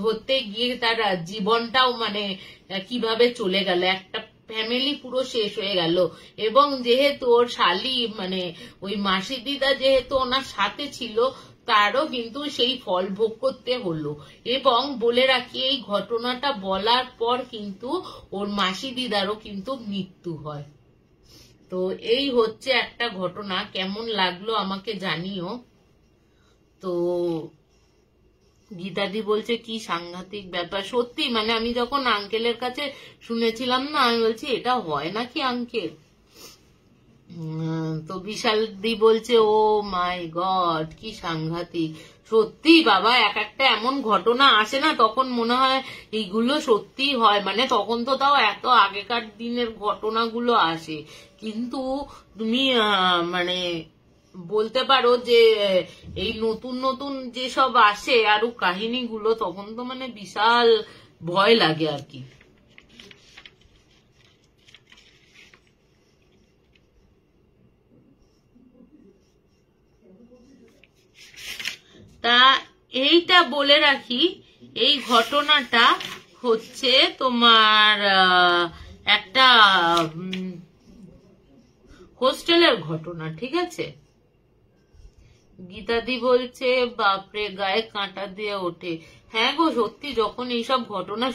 S1: ধরতে গিয়ে তার জীবনটাও মানে কিভাবে চলে গেল, একটা ফ্যামিলি পুরো শেষ হয়ে গেল এবং যেহেতু ওর শালি মানে ওই মাসি দিদা যেহেতু ওনার সাথে ছিল তারও কিন্তু সেই ফল ভোগ করতে হলো। এবং বলে রাখি এই ঘটনাটা বলার পর কিন্তু ওর মাসি দিদারও কিন্তু মৃত্যু হয়। তো এই হচ্ছে একটা ঘটনা, কেমন লাগলো আমাকে জানিও। তো গীতাদি বলছে কি সাংঘাতিক ব্যাপার, সত্যি মানে আমি যখন আঙ্কেলের কাছে শুনেছিলাম না আমি বলছি এটা হয় নাকি আঙ্কেল। তো বিশাল দি বলছে ও মাই গড কি সাংঘাতিক, সত্যি বাবা এক একটা এমন ঘটনা আসে না তখন মনে হয় এইগুলো সত্যি হয়, মানে তখন তো তাও এত আগেকার দিনের ঘটনাগুলো আসে, কিন্তু তুমি মানে বলতে পারো যে এই নতুন নতুন যেসব আসে আরো কাহিনীগুলো, তখন তো মানে বিশাল ভয় লাগে আর কি। তা এইটা বলে রাখি, এই ঘটনাটা হচ্ছে তোমার একটা হোস্টেলের ঘটনা, ঠিক আছে? গীতাদি বলছে বাপরে গায়ে কাঁটা দিয়ে ওঠে। হ্যাঁ গো সত্যি, যখন এইসব ঘটনা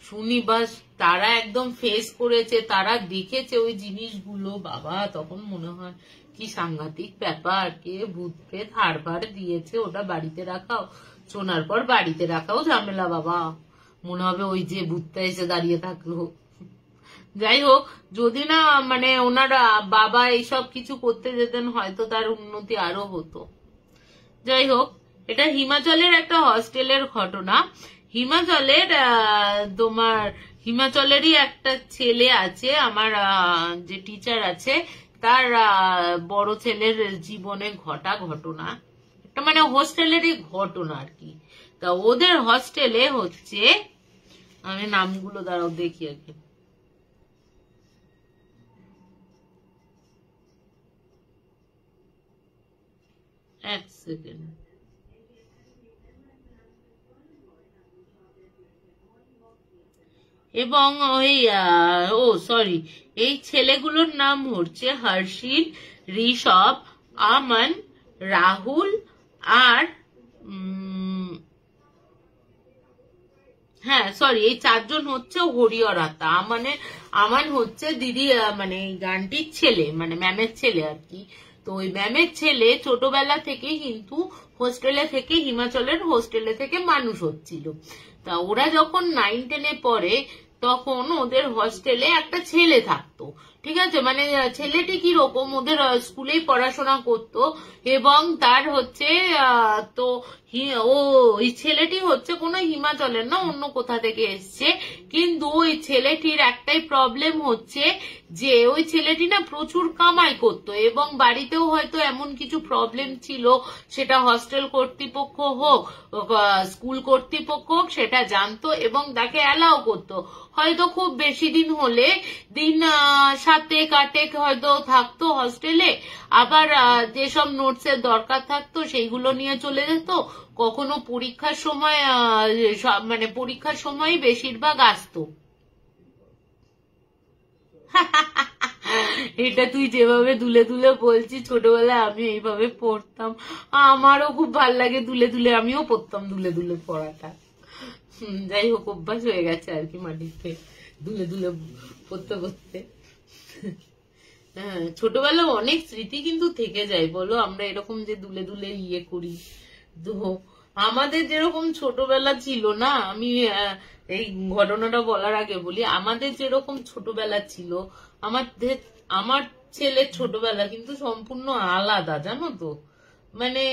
S1: শুনি বা তারা একদম ফেস করেছে, তারা দেখেছে ওই জিনিসগুলো, বাবা তখন মনে হয় কি সাংঘাতিক ব্যাপার, কে ভূত প্রেত হাড় দিয়েছে, ওটা বাড়িতে রাখাও, শোনার পর বাড়িতে রাখাও ঝামেলা বাবা, মনে হবে ওই যে ভূতটা এসে দাঁড়িয়ে থাকলো। যাই হোক, যদি না মানে ওনারা বাবা এইসব কিছু করতে যেতেন হয়তো তার উন্নতি আরো হতো। যাই হোক, এটা হিমাচলের একটা হস্টেলের ঘটনা। হিমাচলের তোমার হিমাচলেরই একটা ছেলে আছে, আমার যে টিচার আছে তার বড় ছেলের জীবনে ঘটা ঘটনা, এটা মানে হোস্টেলেরই ঘটনা আর কি। তা ওদের হস্টেলে হচ্ছে, আমি নামগুলো দাঁড়াও দেখি আর কি, এক সেকেন্ড। এবং ওই সরি, এই ছেলেগুলোর নাম হচ্ছে হর্ষিল, ঋষভ, আমান, রাহুল আর হ্যাঁ সরি, এই চারজন হচ্ছে হরিহরাতা। আমান হচ্ছে দিদি মানে গানটির ছেলে, মানে ম্যামের ছেলে আর কি। তো ওই ম্যামের ছেলে ছোটবেলা থেকে কিন্তু হোস্টেলে থেকে, হিমাচলের হোস্টেলে থেকে মানুষ হচ্ছিল। তা ওরা যখন 9-10-এ পড়ে তখন ওদের হোস্টেলে একটা ছেলে থাকতো, ঠিক আছে? মানে ছেলেটি কিরকম, ওদের স্কুলেই পড়াশোনা করতো এবং তার হচ্ছে তো ওই ছেলেটি হচ্ছে কোনো হিমাচলের না, অন্য কোথা থেকে এসছে। কিন্তু ওই ছেলেটির একটাই প্রবলেম হচ্ছে যে ওই ছেলেটি না প্রচুর কামাই করতো এবং বাড়িতেও হয়তো এমন কিছু প্রবলেম ছিল, সেটা হস্টেল কর্তৃপক্ষ হোক, স্কুল কর্তৃপক্ষ হোক, সেটা জানতো এবং তাকে অ্যালাউ করতো। হয়তো খুব বেশি দিন হলে দিন 7-8 হয়তো থাকতো হস্টেলে, আবার যেসব নোটসের দরকার থাকতো সেইগুলো নিয়ে চলে যেত। কখনো পরীক্ষার সময় মানে পরীক্ষার সময় বেশিরভাগ আসতো। এটা তুই যেভাবে দুলে দুলে বলছিস, ছোটবেলায় আমি এইভাবে পড়তাম, আমারও খুব ভাল লাগে দুলে দুলে, আমিও পড়তাম দুলে দুলে পড়াটা। যাই হোক, অভ্যাস হয়ে গেছে আর কি মাটিতে দুলে দুলে পড়তে পড়তে। হ্যাঁ, ছোটবেলায় অনেক স্মৃতি কিন্তু থেকে যায় বলো, আমরা এরকম যে দুলে দুলে ইয়ে করি। তো আমাদের যেরকম ছোটবেলা ছিল না, আমি এই ঘটনাটা বলার আগে বলি, আমাদের যেরকম ছোটবেলা ছিল, আমার ছেলের ছোটবেলা কিন্তু সম্পূর্ণ আলাদা, জানো তো? মানে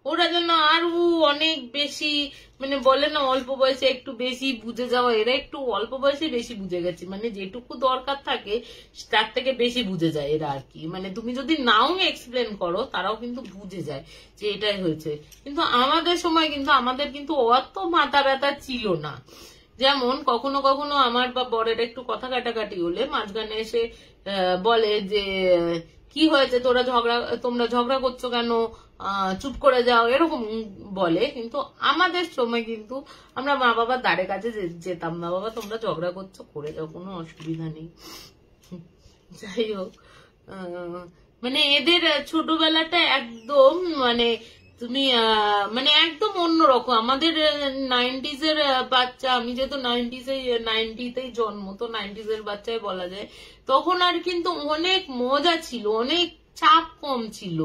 S1: ওরা যেন আরো অনেক বেশি, মানে বলে না অল্প বয়সে একটু বেশি বুঝে যাওয়া, এরা একটু অল্প বয়সে বেশি বুঝে গেছে, মানে যেটুকু দরকার থাকে তার থেকে বেশি বুঝে যায় এরা আর কি। মানে তুমি যদি নাও এক্সপ্লেন করো তারাও কিন্তু বুঝে যায় যে এটাই হয়েছে। কিন্তু আমাদের সময় কিন্তু আমাদের কিন্তু অত মাথা ব্যথা ছিল না। যেমন কখনো কখনো আমার বা বরের একটু কথা কাটাকাটি হলে মাঝখানে এসে বলে যে কি হয়েছে, তোমরা ঝগড়া করছো কেন, চুপ করে যাও, এরকম বলে। কিন্তু আমাদের সময় কিন্তু আমরা মা বাবার ধারে কাছে যেতাম না, বাবা তোমরা ঝগড়া করছো করে যাও, কোনো অসুবিধা নেই। যাই হোক, মানে এদের ছোটবেলাটা একদম মানে তুমি মানে একদম অন্যরকম। আমাদের 90s এর বাচ্চা, আমি যেহেতু 90তেই জন্ম, তো 90s এর বাচ্চাই বলা যায়, তখন আর কিন্তু অনেক মজা ছিল, অনেক চাপ কম ছিল।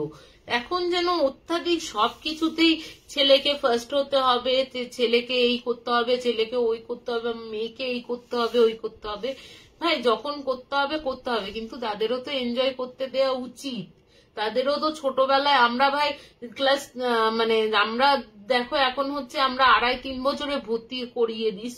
S1: এখন যেন অত্যাধিক সবকিছুতেই ছেলেকে ফার্স্ট হতে হবে, ছেলেকে এই করতে হবে, ছেলেকে ওই করতে হবে, মেয়েকে এই করতে হবে, ওই করতে হবে। ভাই যখন করতে হবে করতে হবে, কিন্তু তাদেরও তো এনজয় করতে দেওয়া উচিত। তাদেরও তো ছোটবেলায় আমরা ভাই ক্লাস মানে আমরা দেখো এখন হচ্ছে আমরা 2.5-3 বছরে ভর্তি করিয়ে দিই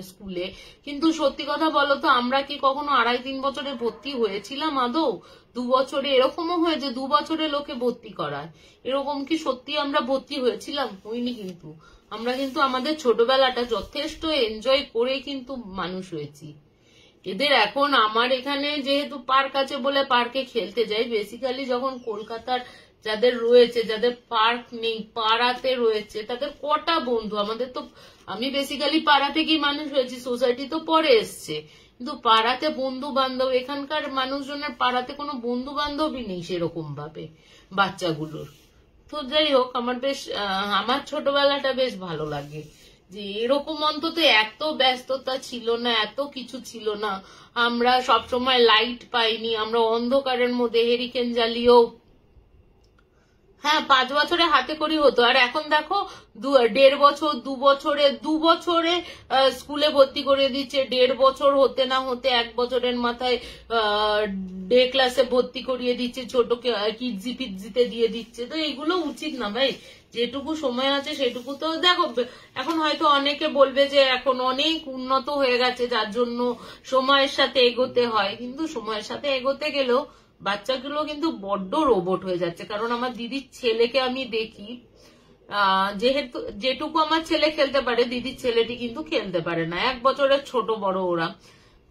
S1: স্কুলে, কিন্তু সত্যি কথা বলো তো আমরা কি কখনো 2.5-3 বছরে ভর্তি হয়েছিলাম আদৌ? 2 বছরে এরকমও হয়েছে 2 বছরে লোকে ভর্তি করায়, এরকম কি সত্যি আমরা ভর্তি হয়েছিলাম? হইনি। কিন্তু আমরা কিন্তু আমাদের ছোটবেলাটা যথেষ্ট এনজয় করে কিন্তু মানুষ হয়েছি। এদের এখন আমার এখানে যেহেতু পার্ক আছে বলে পার্কে খেলতে যাই, বেসিক্যালি যখন কলকাতার যাদের রয়েছে, যাদের পার্ক নেই, পাড়াতে রয়েছে, তাদের কটা বন্ধু? আমাদের তো, আমি বেসিক্যালি পাড়া থেকেই মানুষ হয়েছি, সোসাইটি তো পরে এসছে, কিন্তু পাড়াতে বন্ধু বান্ধব, এখানকার মানুষজনের পাড়াতে কোনো বন্ধু বান্ধবই নেই সেরকম ভাবে বাচ্চাগুলোর। তো যাই হোক, আমার বেশ আমার ছোটবেলাটা বেশ ভালো লাগে যে এরকম অন্তত এত ব্যস্ততা ছিল না, এত কিছু ছিল না, আমরা সবসময় লাইট পাইনি, আমরা অন্ধকারের মধ্যে হেরিকেন জ্বালিয়েও, হ্যাঁ 5 বছরে হাতে করি হতো। আর এখন দেখো 1.5 বছর 2 বছরে স্কুলে ভর্তি করে দিচ্ছে, 1.5 বছর হতে না হতে 1 বছরের মাথায় ডে ক্লাসে ভর্তি করিয়ে দিচ্ছে, ছোট কিডজি পিডজিতে দিয়ে দিচ্ছে। তো এগুলো উচিত না ভাই, যেটুকু সময় আছে সেটুকু তো দেখো। এখন হয়তো অনেকে বলবে যে এখন অনেক উন্নত হয়ে গেছে যার জন্য সময়ের সাথে এগোতে হয়, কিন্তু সময়ের সাথে এগোতে গেলেও বাচ্চাগুলো কিন্তু বড্ড রোবট হয়ে যাচ্ছে। কারণ আমার দিদির ছেলেকে আমি দেখি, যেহেতু যেটুকু আমার ছেলে খেলতে পারে দিদির ছেলেটি কিন্তু খেলতে পারে না, 1 বছরের ছোট বড় ওরা।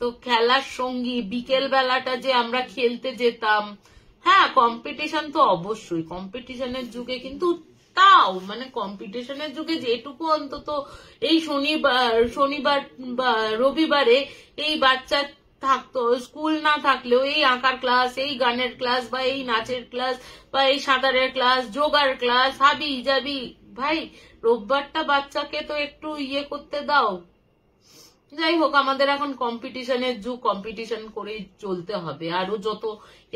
S1: তো খেলার সঙ্গী বিকেল বেলাটা যে আমরা খেলতে যেতাম, হ্যাঁ কম্পিটিশন তো অবশ্যই, কম্পিটিশনের যুগে কিন্তু তাও মানে কম্পিটিশনের যুগে যেটুকু অন্তত এই শনিবার বা রবিবারে এই বাচ্চা থাকতো, স্কুল না থাকলেও এই আঁকার ক্লাস, এই গানের ক্লাস, বা এই নাচের ক্লাস, বা এই সাঁতারের ক্লাস, যোগার ক্লাস, হাবি যাবি ভাই, রোববারটা বাচ্চাকে তো একটু ইয়ে করতে দাও। যাই হোক, আমাদের এখন কম্পিটিশনের যুগ, কম্পিটিশন করেই চলতে হবে। আরো যত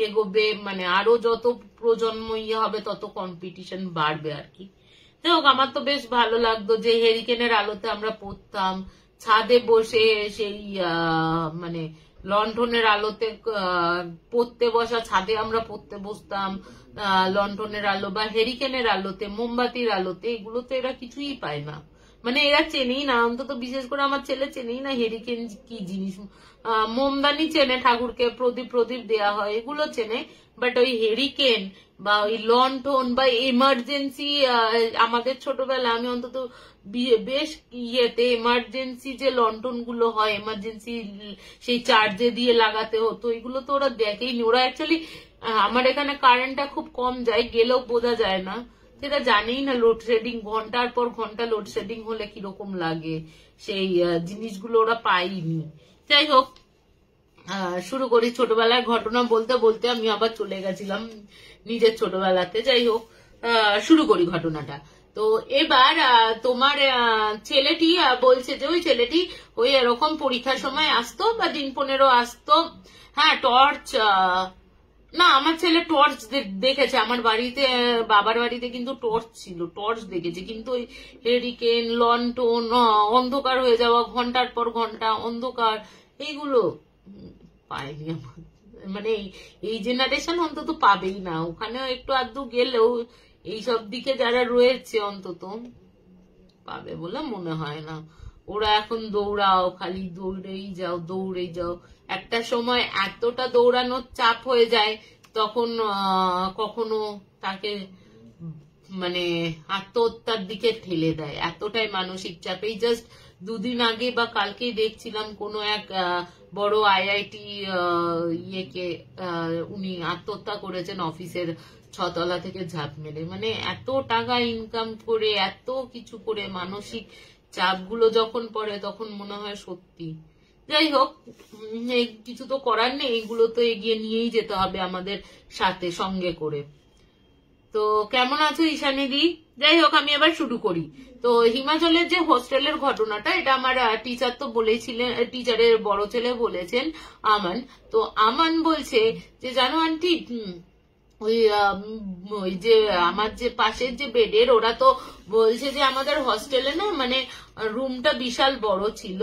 S1: এগোবে মানে আরো যত প্রজন্ম ইয়ে হবে তত কম্পিটিশন বাড়বে আর কি। যাই হোক, আমার তো বেশ ভালো লাগতো যে হেরিকেনের আলোতে আমরা পড়তাম, ছাদে বসে সেই মানে লণ্ঠনের আলোতে পড়তে বসা, ছাদে আমরা পড়তে বসতাম লণ্ঠনের আলো বা হেরিকেনের আলোতে, মোমবাতির আলোতে। এগুলো তো এরা কিছুই পায় না, মানে এরা চেনেই না, অন্তত বিশেষ করে আমার ছেলে চেনেই না হেরিকেন কি জিনিস। মোমদানি চেনে, ঠাকুরকে প্রদীপ দেয়া হয়, এগুলো চেনে, বাট ওই হেরিকেন বা ওই লণ্ঠন বা এমার্জেন্সি, আমাদের ছোটবেলায় আমি অন্তত বেশ ইয়েতে এমার্জেন্সি যে লণ্ঠন গুলো হয়, এমার্জেন্সি সেই চার্জে দিয়ে লাগাতে হতো, এগুলো তো ওরা দেখেইনি। ওরা অ্যাকচুয়ালি, আমার এখানে কারেন্টটা খুব কম যায়, গেলেও বোঝা যায় না, সেটা জানেই না লোডশেডিং, ঘন্টার পর ঘন্টা লোডশেডিং হলে কিরকম লাগে, সেই জিনিসগুলো ওরা পাইনি। যাই হোক, শুরু করি ছোটবেলার ঘটনা বলতে বলতে আমি আবার চলে গেছিলাম নিজের ছোটবেলাতে। যাই হোক, শুরু করি ঘটনাটা। তো এবার তোমার ছেলেটি বলছে যে ওই ছেলেটি ওই এরকম পরীক্ষার সময় আসতো বা দিন 15 আসতো, হ্যাঁ টর্চ, না আমার ছেলে টর্চ দেখেছে আমার বাড়িতে, বাবার বাড়িতে কিন্তু টর্চ ছিল, টর্চ দেখেছে, কিন্তু ওই হেরিকেন লণ্ঠন অন্ধকার হয়ে যাওয়া, ঘন্টার পর ঘন্টা অন্ধকার, এইগুলো পায়নি। মানে এই জেনারেশন অন্তত পাবেই না, ওখানেও একটু আধটু গেলেও এইসব দিকে যারা রয়েছে অন্তত পাবে বলে মনে হয় না। ওরা এখন দৌড়াও, খালি দৌড়েই যাও। একটা সময় এতটা দৌড়ানোর চাপ হয়ে যায়, তখন কখনো তাকে মানে আত্মহত্যার দিকে ঠেলে দেয়, এতটাই মানসিক চাপ। এই জাস্ট 2 দিন আগে বা কালকেই দেখছিলাম কোনো এক বড় IIT ইয়েকে উনি আত্মহত্যা করেছেন অফিসের 6 তলা থেকে ঝাঁপ মেরে। মানে এত টাকা ইনকাম করে, এত কিছু করে, মানসিক চাপগুলো যখন পড়ে তখন মনে হয় সত্যি। যাই হোক, কিছু তো করার নেই, এগুলো তো এগিয়ে নিয়েই যেতে হবে আমাদের সাথে সঙ্গে করে। তো কেমন আছো ঈশানীদি? যাই হোক, আমি এবার শুরু করি। তো হিমাচলের যে হোস্টেলের ঘটনাটা, এটা আমার টিচার তো বলেছিলেন, টিচারের বড় ছেলে বলেছেন আমান। তো আমান বলছে যে জানো আন্টি, ওই যে আমার যে পাশের যে বেডের, ওরা তো বলছে যে আমাদের হস্টেলে না মানে রুমটা বিশাল বড় ছিল,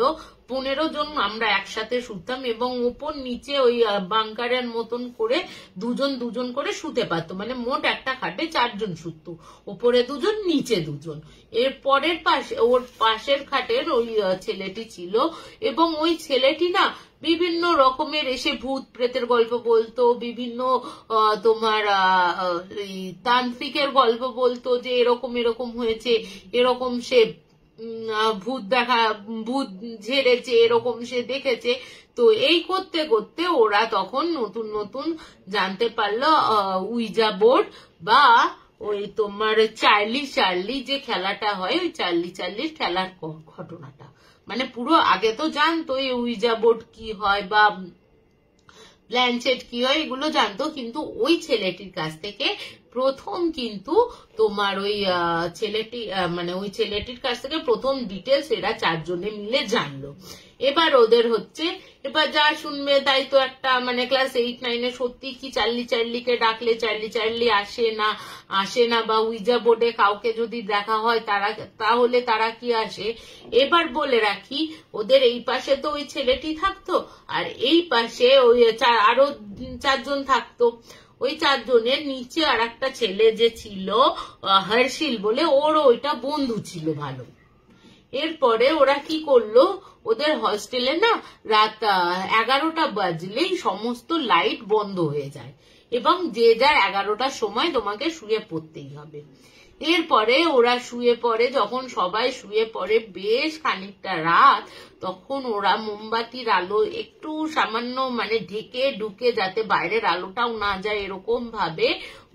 S1: 15 জন আমরা একসাথে শুতাম এবং উপর নিচে ওই বাংকারের মতন করে দুজন দুজন করে শুতে পারতো, মানে মোট একটা খাটে 4 জন শুতো, উপরে 2 জন নিচে 2 জন। এর পরের পাশে ওর পাশের খাটের ওই ছেলেটি ছিল এবং ওই ছেলেটি না বিভিন্ন রকমের এসে ভূত প্রেতের গল্প বলতো, বিভিন্ন তোমার তান্ত্রিকের গল্প বলতো যে এরকম এরকম হয়েছে, এরকম সে ভূত ঝেড়েছে, এরকম সে দেখেছে। তো এই করতে করতে ওরা তখন নতুন নতুন জানতে পারলো উইজা বোর্ড বা ওই তোমার চার্লি যে খেলাটা হয়, ওই চার্লির খেলার ঘটনাটা, মানে পুরো আগে তো জানতো এই উইজা বোর্ড কি হয় বা প্ল্যানচেট কি হয় এগুলো জানতো, কিন্তু ওই ছেলেটির কাছ থেকে প্রথম কিন্তু তোমার ওই ছেলেটি মানে ওই ছেলেটির কাছ থেকে প্রথম ডিটেলস এরা 4 জনে মিলে জানলো। এবার ওদের হচ্ছে, এবার যা শুনবে তাই তো একটা মানে ক্লাস 8-9 সত্যি কি চার্লিকে ডাকলে চার্লি আসে না বা উইজা বোর্ডে কাউকে যদি দেখা হয় তাহলে তারা কি আসে। এবার বলে রাখি ওদের এই পাশে তো ওই ছেলেটি থাকতো আর এই পাশে ওই আরো 4 জন থাকতো। ওই 4 জনের নিচে আর একটা ছেলে যে ছিল হর্ষিল বলে, ওরও ওইটা বন্ধু ছিল ভালো। এরপরে ওরা কি করলো, ওদের হস্টেলে না রাত 11টা বাজলেই সমস্ত লাইট বন্ধ হয়ে যায় এবং যে যার 11টার সময় তোমাকে শুয়ে পড়তেই হবে। এরপরে ওরা শুয়ে পড়ে, যখন সবাই শুয়ে পড়ে বেশ খানিকটা রাত, তখন ওরা মোমবাতির আলো একটু সামান্য মানে ঢুকে যাতে বাইরের আলোটাও না যায় এরকম ভাবে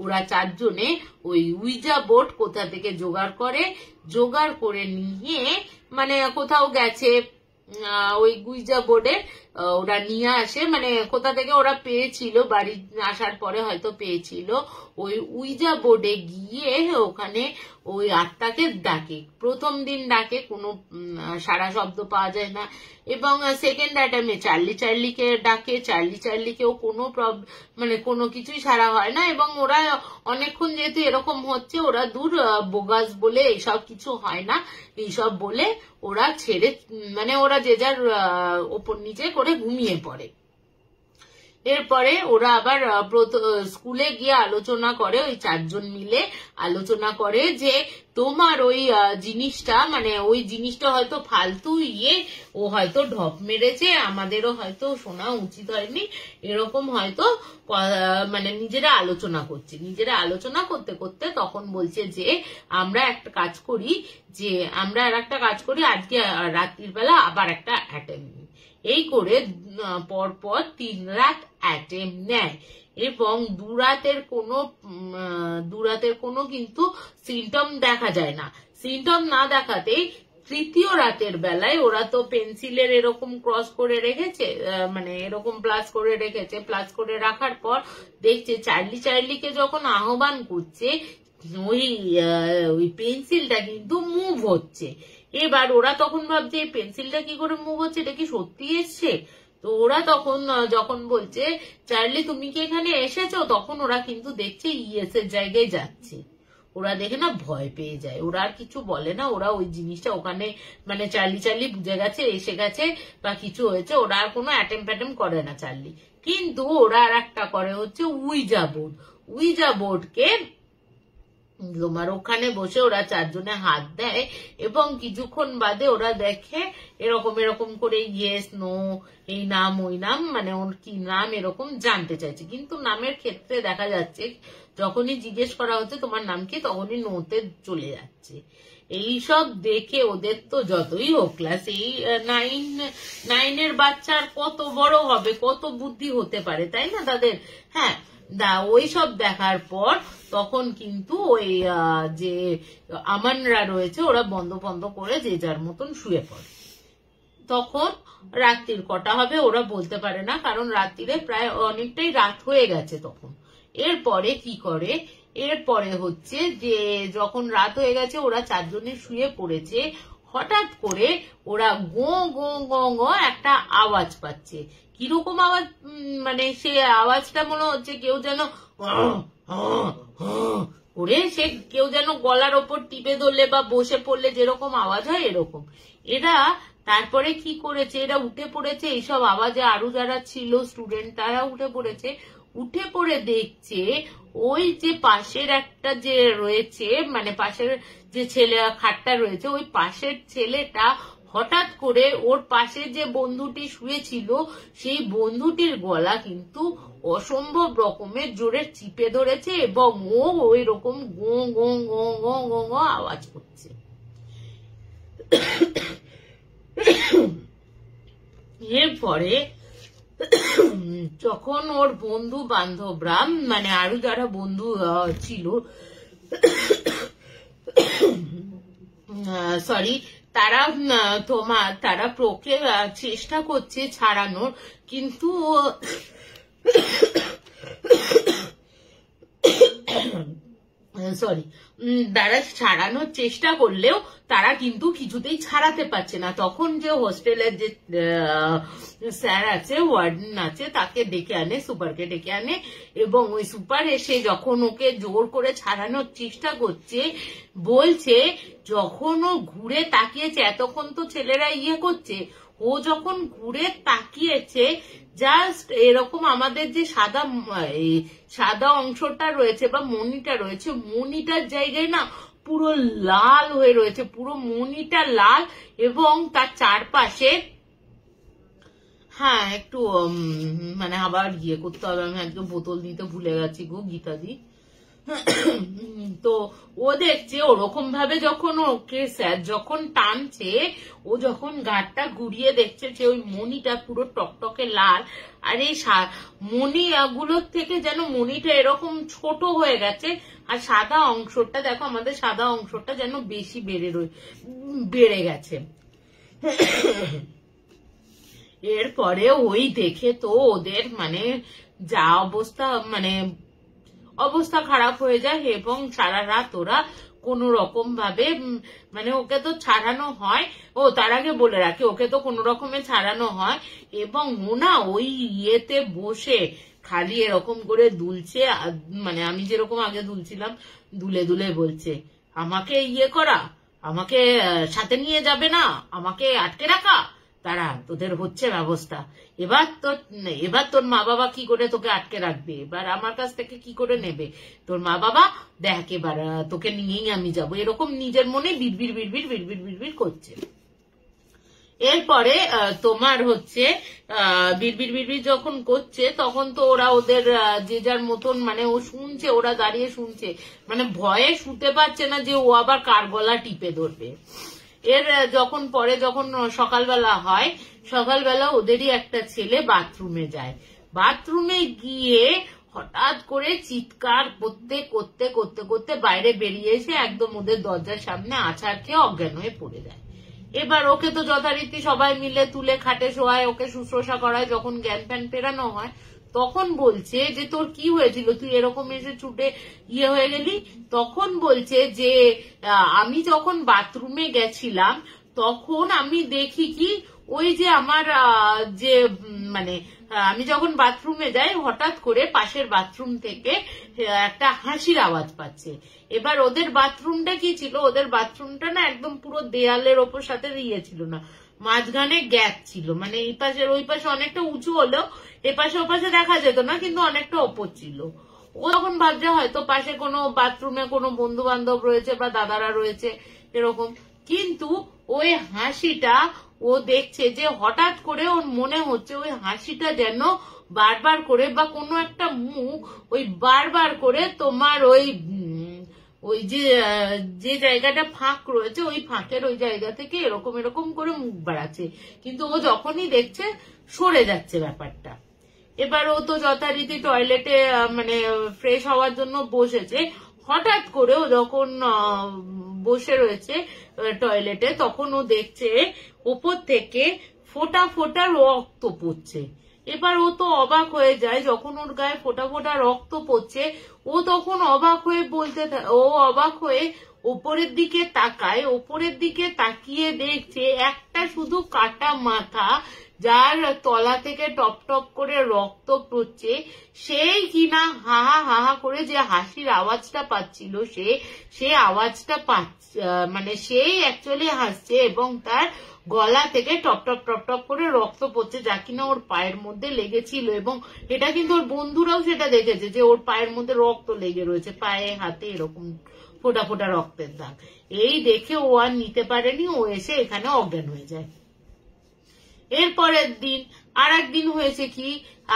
S1: ওরা 4 জনে ওই উইজা বোর্ড কোথা থেকে জোগাড় করে নিয়ে মানে কোথাও গেছে, ওই উইজা বোর্ডে ওরা নিয়ে আসে, মানে কোথা থেকে ওরা পেয়েছিল, বাড়ি আসার পরে হয়তো পেয়েছিল। ওই উইজা বোর্ডে গিয়ে ওখানে ওই আত্মাকে ডাকে, প্রথম দিন ডাকে, কোনো সারা শব্দ পাওয়া যায় না এবং সেকেন্ড অ্যাটেম্পে চার্লিকে ডাকে, চার্লিকেও কোনো মানে কোনো কিছুই সারা হয় না এবং ওরা অনেকক্ষণ যেহেতু এরকম হচ্ছে ওরা দূর বোগাস বলে এইসব কিছু হয় না, এইসব বলে ওরা ছেড়ে মানে ওরা যে যার ওপর নিচে করে ঘুমিয়ে পড়ে। এরপরে ওরা আবার স্কুলে গিয়ে আলোচনা করে, ওই 4 জন মিলে আলোচনা করে যে তোমার ওই জিনিসটা মানে ওই জিনিসটা হয়তো ফালতু ও হয়তো ঢপ মেরেছে, আমাদেরও হয়তো শোনা উচিত হয়নি, এরকম হয়তো মানে নিজেরা আলোচনা করতে করতে তখন বলছে যে আমরা একটা কাজ করি আজকে রাত্রির বেলা আবার একটা অ্যাটেম্প নিই। এই করে পরপর 3 রাত অ্যাটেম্প নেয় এবং দুরাতের কোনো কিন্তু সিমটম দেখা যায় না। সিমটম না দেখাতেই তৃতীয় রাতের বেলায় ওরা তো পেন্সিলের এরকম ক্রস করে রেখেছে, মানে এরকম প্লাস করে রাখার পর দেখছে চার্লিকে যখন আহ্বান করছে ওই পেন্সিলটা কিন্তু মুভ হচ্ছে। এবার ওরা তখন ভাবছে এই পেন্সিলটা কি করে মুভ হচ্ছে, এটা কি সত্যি এসছে? তো ওরা তখন যখন বলছে চার্লি তুমি কি এখানে এসেছো, তখন ওরা কিন্তু দেখছে ইয়েস এর জায়গায় যাচ্ছে। ওরা দেখে না ভয় পেয়ে যায়, ওরা আর কিছু বলে না, ওরা ওই জিনিসটা ওখানে মানে চার্লি বুঝে গেছে এসে গেছে বা কিছু হয়েছে, ওরা আর কোনো অ্যাটেম্প করে না চার্লি। কিন্তু ওরা আর একটা করে হচ্ছে উইজা বোর্ডকে তোমার ওখানে বসে ওরা 4 জনে হাত দেয় এবং কিছুক্ষণ বাদে ওরা দেখে এরকম করে ইয়েস নো এই নাম ওই নাম মানে ওর কি নাম এরকম জানতে চাইছে, কিন্তু নামের ক্ষেত্রে দেখা যাচ্ছে যখনই জিজ্ঞেস করা হচ্ছে তোমার নাম কি তখনই নোতে চলে যাচ্ছে। এইসব দেখে ওদের তো যতই হোক ক্লাস 9 বাচ্চার কত বড় হবে, কত বুদ্ধি হতে পারে তাই না তাদের। হ্যাঁ, ওই সব দেখার পর তখন কিন্তু ওই যে আমানরা রয়েছে ওরা বন্ধ করে যে যার মতন শুয়ে পড়ে। তখন রাত্রির কটা হবে ওরা বলতে পারে না, কারণ রাত্রিরে প্রায় অনেকটাই রাত হয়ে গেছে তখন। এরপরে কি করে, এরপরে হচ্ছে যে যখন রাত হয়ে গেছে ওরা 4 জনে শুয়ে পড়েছে, হঠাৎ করে ওরা গো একটা আওয়াজ পাচ্ছে। কিরকম আওয়াজ, মানে সে আওয়াজটা মনে হচ্ছে কেউ যেন ওরে সে কেউ যেন গলার ওপর টিপে ধরলে বা বসে পড়লে যেরকম আওয়াজ হয় এরকম। এরা তারপরে কি করেছে, এরা উঠে পড়েছে, এইসব আওয়াজে আরো যারা ছিল স্টুডেন্ট তারা উঠে পড়েছে, উঠে পড়ে দেখছে ওই যে পাশের একটা যে রয়েছে, মানে পাশের যে ছেলে খাটটা রয়েছে, ওই পাশের ছেলেটা হঠাৎ করে ওর পাশে যে বন্ধুটি শুয়েছিল সেই বন্ধুটির গলা কিন্তু অসম্ভব রকমের জোরে চিপে ধরেছে এবং ও ওই রকম গো গো গো গো গো গো আওয়াজ করছে। এরপরে যখন ওর বন্ধু বান্ধবরা, মানে আরো যারা বন্ধু ছিল, সরি, তারা প্রকে চেষ্টা করছে ছাড়ানোর, কিন্তু তারা ছাড়ানোর চেষ্টা করলেও তারা কিন্তু কিছুতেই ছাড়াতে পারছে না। তখন যে হোস্টেলের যে স্যার আছে, ওয়ার্ডেন আছে, তাকে ডেকে আনে, সুপারকে ডেকে আনে, এবং ওই সুপার এসে যখন ওকে জোর করে ছাড়ানোর চেষ্টা করছে, বলছে যখন ও ঘুরে তাকিয়েছে, এতক্ষণ তো ছেলেরা করছে, ও যখন ঘুরে তাকিয়েছে জাস্ট এরকম আমাদের যে সাদা অংশটা রয়েছে বা মনিটা রয়েছে, মনিটার জায়গায় না পুরো লাল হয়ে রয়েছে, পুরো মনিটা লাল, এবং তার চারপাশে, হ্যাঁ একটু মানে আবার করতে হবে, আমি একদম বোতল নিতে ভুলে গেছি গো গীতাদি। তো ও দেখছে ওরকম ভাবে যখন ওকে স্যার যখন টানছে, ও যখন গাড়টা ঘুরিয়ে দেখছে যে ওই মনিটা পুরো টকটকে লাল, আর এই মনি গুলোর থেকে যেন মনিটা এরকম ছোট হয়ে গেছে, আর সাদা অংশটা দেখো, আমাদের সাদা অংশটা যেন বেশি বেড়ে গেছে। এরপরে ওই দেখে তো ওদের মানে যা অবস্থা, মানে অবস্থা খারাপ হয়ে যায়, এবং সারা রাত ওরা কোন রকম ভাবে, মানে ওকে তো ছাড়ানো হয়, তার আগে বলে রাখি, ওকে তো কোন রকমে ছাড়ানো হয়, এবং ওনা ওই বসে খালি এরকম করে দুলছে, মানে আমি যেরকম আগে দুলছিলাম, দুলে দুলে বলছে আমাকে করা, আমাকে সাথে নিয়ে যাবে না, আমাকে আটকে রাখা, তারা তোদের হচ্ছে ব্যবস্থা, এবার তোর মা বাবা কি করে তোকে আটকে রাখবে, এবার আমার কাছ থেকে কি করে নেবে তোর মা বাবা, দেখ এবার তোকে নিয়েই আমি যাব, এরকম নিজের মনে বিড়বিড় বিড়বিড় বিড়বিড় বিড়বিড় করছে। এরপরে তোমার হচ্ছে বিড়বিড় বিড়বিড় যখন করছে, তখন তো ওরা ওদের যে যার মতন, মানে ও শুনছে, ওরা দাঁড়িয়ে শুনছে, মানে ভয়ে শুতে পারছে না যে ও আবার কার গলা টিপে ধরবে। এর যখন সকালবেলা হয়, সকালবেলা ওদেরই একটা ছেলে বাথরুমে যায়, বাথরুমে গিয়ে হঠাৎ করে চিৎকার করতে করতে করতে করতে বাইরে বেরিয়ে এসে একদম ওদের দরজার সামনে আছাড় খেয়ে অজ্ঞান হয়ে পড়ে যায়। এবার ওকে তো যথারীতি সবাই মিলে তুলে খাটে শোয়ায়, ওকে শুশ্রূষা করায়, যখন জ্ঞান ফ্যান ফেরানো হয় তখন বলছে যে তোর কি হয়েছিল, তুই এরকম এসে ছুটে হয়ে গেলি, তখন বলছে যে আমি যখন বাথরুমে গেছিলাম তখন আমি দেখি কি ওই যে আমার যে মানে আমি যখন বাথরুমে যাই হঠাৎ করে পাশের বাথরুম থেকে একটা হাসির আওয়াজ পাচ্ছে। এবার ওদের বাথরুমটা কি ছিল, ওদের বাথরুমটা না একদম পুরো দেয়ালের ওপর সাথে ছিল না, মাঝখানে গ্যাপ ছিল, মানে এই পাশের ওই পাশে অনেকটা উঁচু হলেও এপাশে ওপাশে দেখা যেত না, কিন্তু অনেকটা ওপর ছিল। ও তখন ভাবছে হয়তো পাশে কোনো বাথরুমে কোনো বন্ধু বান্ধব রয়েছে বা দাদারা রয়েছে এরকম, কিন্তু ওই হাসিটা ও দেখছে যে হঠাৎ করে ওর মনে হচ্ছে ওই হাসিটা যেন বারবার করে, বা কোনো একটা মুখ ওই বারবার করে তোমার ওই যে জায়গাটা ফাঁক রয়েছে ওই ফাঁকের ওই জায়গা থেকে এরকম এরকম করে মুখ বাড়াচ্ছে, কিন্তু ও যখনই দেখছে সরে যাচ্ছে ব্যাপারটা। এবার ও তো যথারীতি টয়লেটে মানে ফ্রেশ হওয়ার জন্য বসেছে, হঠাৎ করে ও যখন বসে রয়েছে টয়লেটে তখন ও দেখছে ওপর থেকে ফোঁটা ফোঁটা রক্ত পড়ছে। এবার ও তো অবাক হয়ে যায়, যখন ওর গায়ে ফোঁটা ফোঁটা রক্ত পড়ছে ও তখন অবাক হয়ে অবাক হয়ে ওপরের দিকে তাকায়, ওপরের দিকে তাকিয়ে দেখছে একটা শুধু কাটা মাথা, যার তলা থেকে টপ টপ করে রক্ত পড়ছে, সেই কিনা হাহা হাহা করে যে হাসির আওয়াজটা পাচ্ছিল, সে আওয়াজটা পাচ্ছে, মানে সেই অ্যাকচুয়ালি হাসছে এবং তার গলা থেকে টপ টপ টপ টপ করে রক্ত পড়ছে, যা কিনা ওর পায়ের মধ্যে লেগেছিল। এবং এটা কিন্তু ওর বন্ধুরাও সেটা দেখেছে যে ওর পায়ের মধ্যে রক্ত লেগে রয়েছে, পায়ে হাতে এরকম ফোটা ফোটা রক্তের দাগ। এই দেখে ও আর নিতে পারেনি, ও এসে এখানে অজ্ঞান হয়ে যায়। এরপরের দিন আর একদিন হয়েছে কি,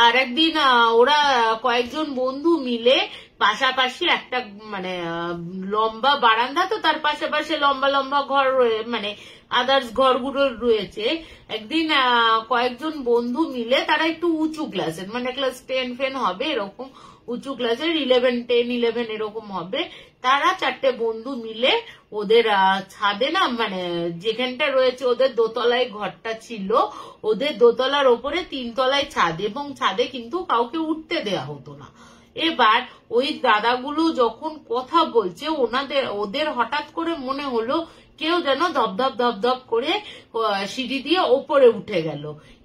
S1: আর একদিন ওরা কয়েকজন বন্ধু মিলে পাশাপাশি একটা মানে লম্বা বারান্দা, তো তার পাশাপাশি লম্বা লম্বা ঘর মানে আদার্স ঘরগুলো রয়েছে। একদিন কয়েকজন বন্ধু মিলে, তারা একটু উঁচু ক্লাসের, মানে ক্লাস 10 ফেন হবে এরকম, উঁচু ক্লাসের 11, 10, 11 এরকম হবে, তারা 4টে বন্ধু মিলে ওদের ছাদে না, মানে যেখানটা রয়েছে ওদের দোতলায় ঘরটা ছিল, ওদের দোতলার ওপরে 3 তলায় ছাদ, এবং ছাদে কিন্তু কাউকে উঠতে দেয়া হতো না। এবার ওই দাদাগুলো যখন কথা বলছে, ওদের হঠাৎ করে মনে হলো কেউ যেন ধপধপ ধপধপ করে সিঁড়ি দিয়ে ওপরে উঠে গেল।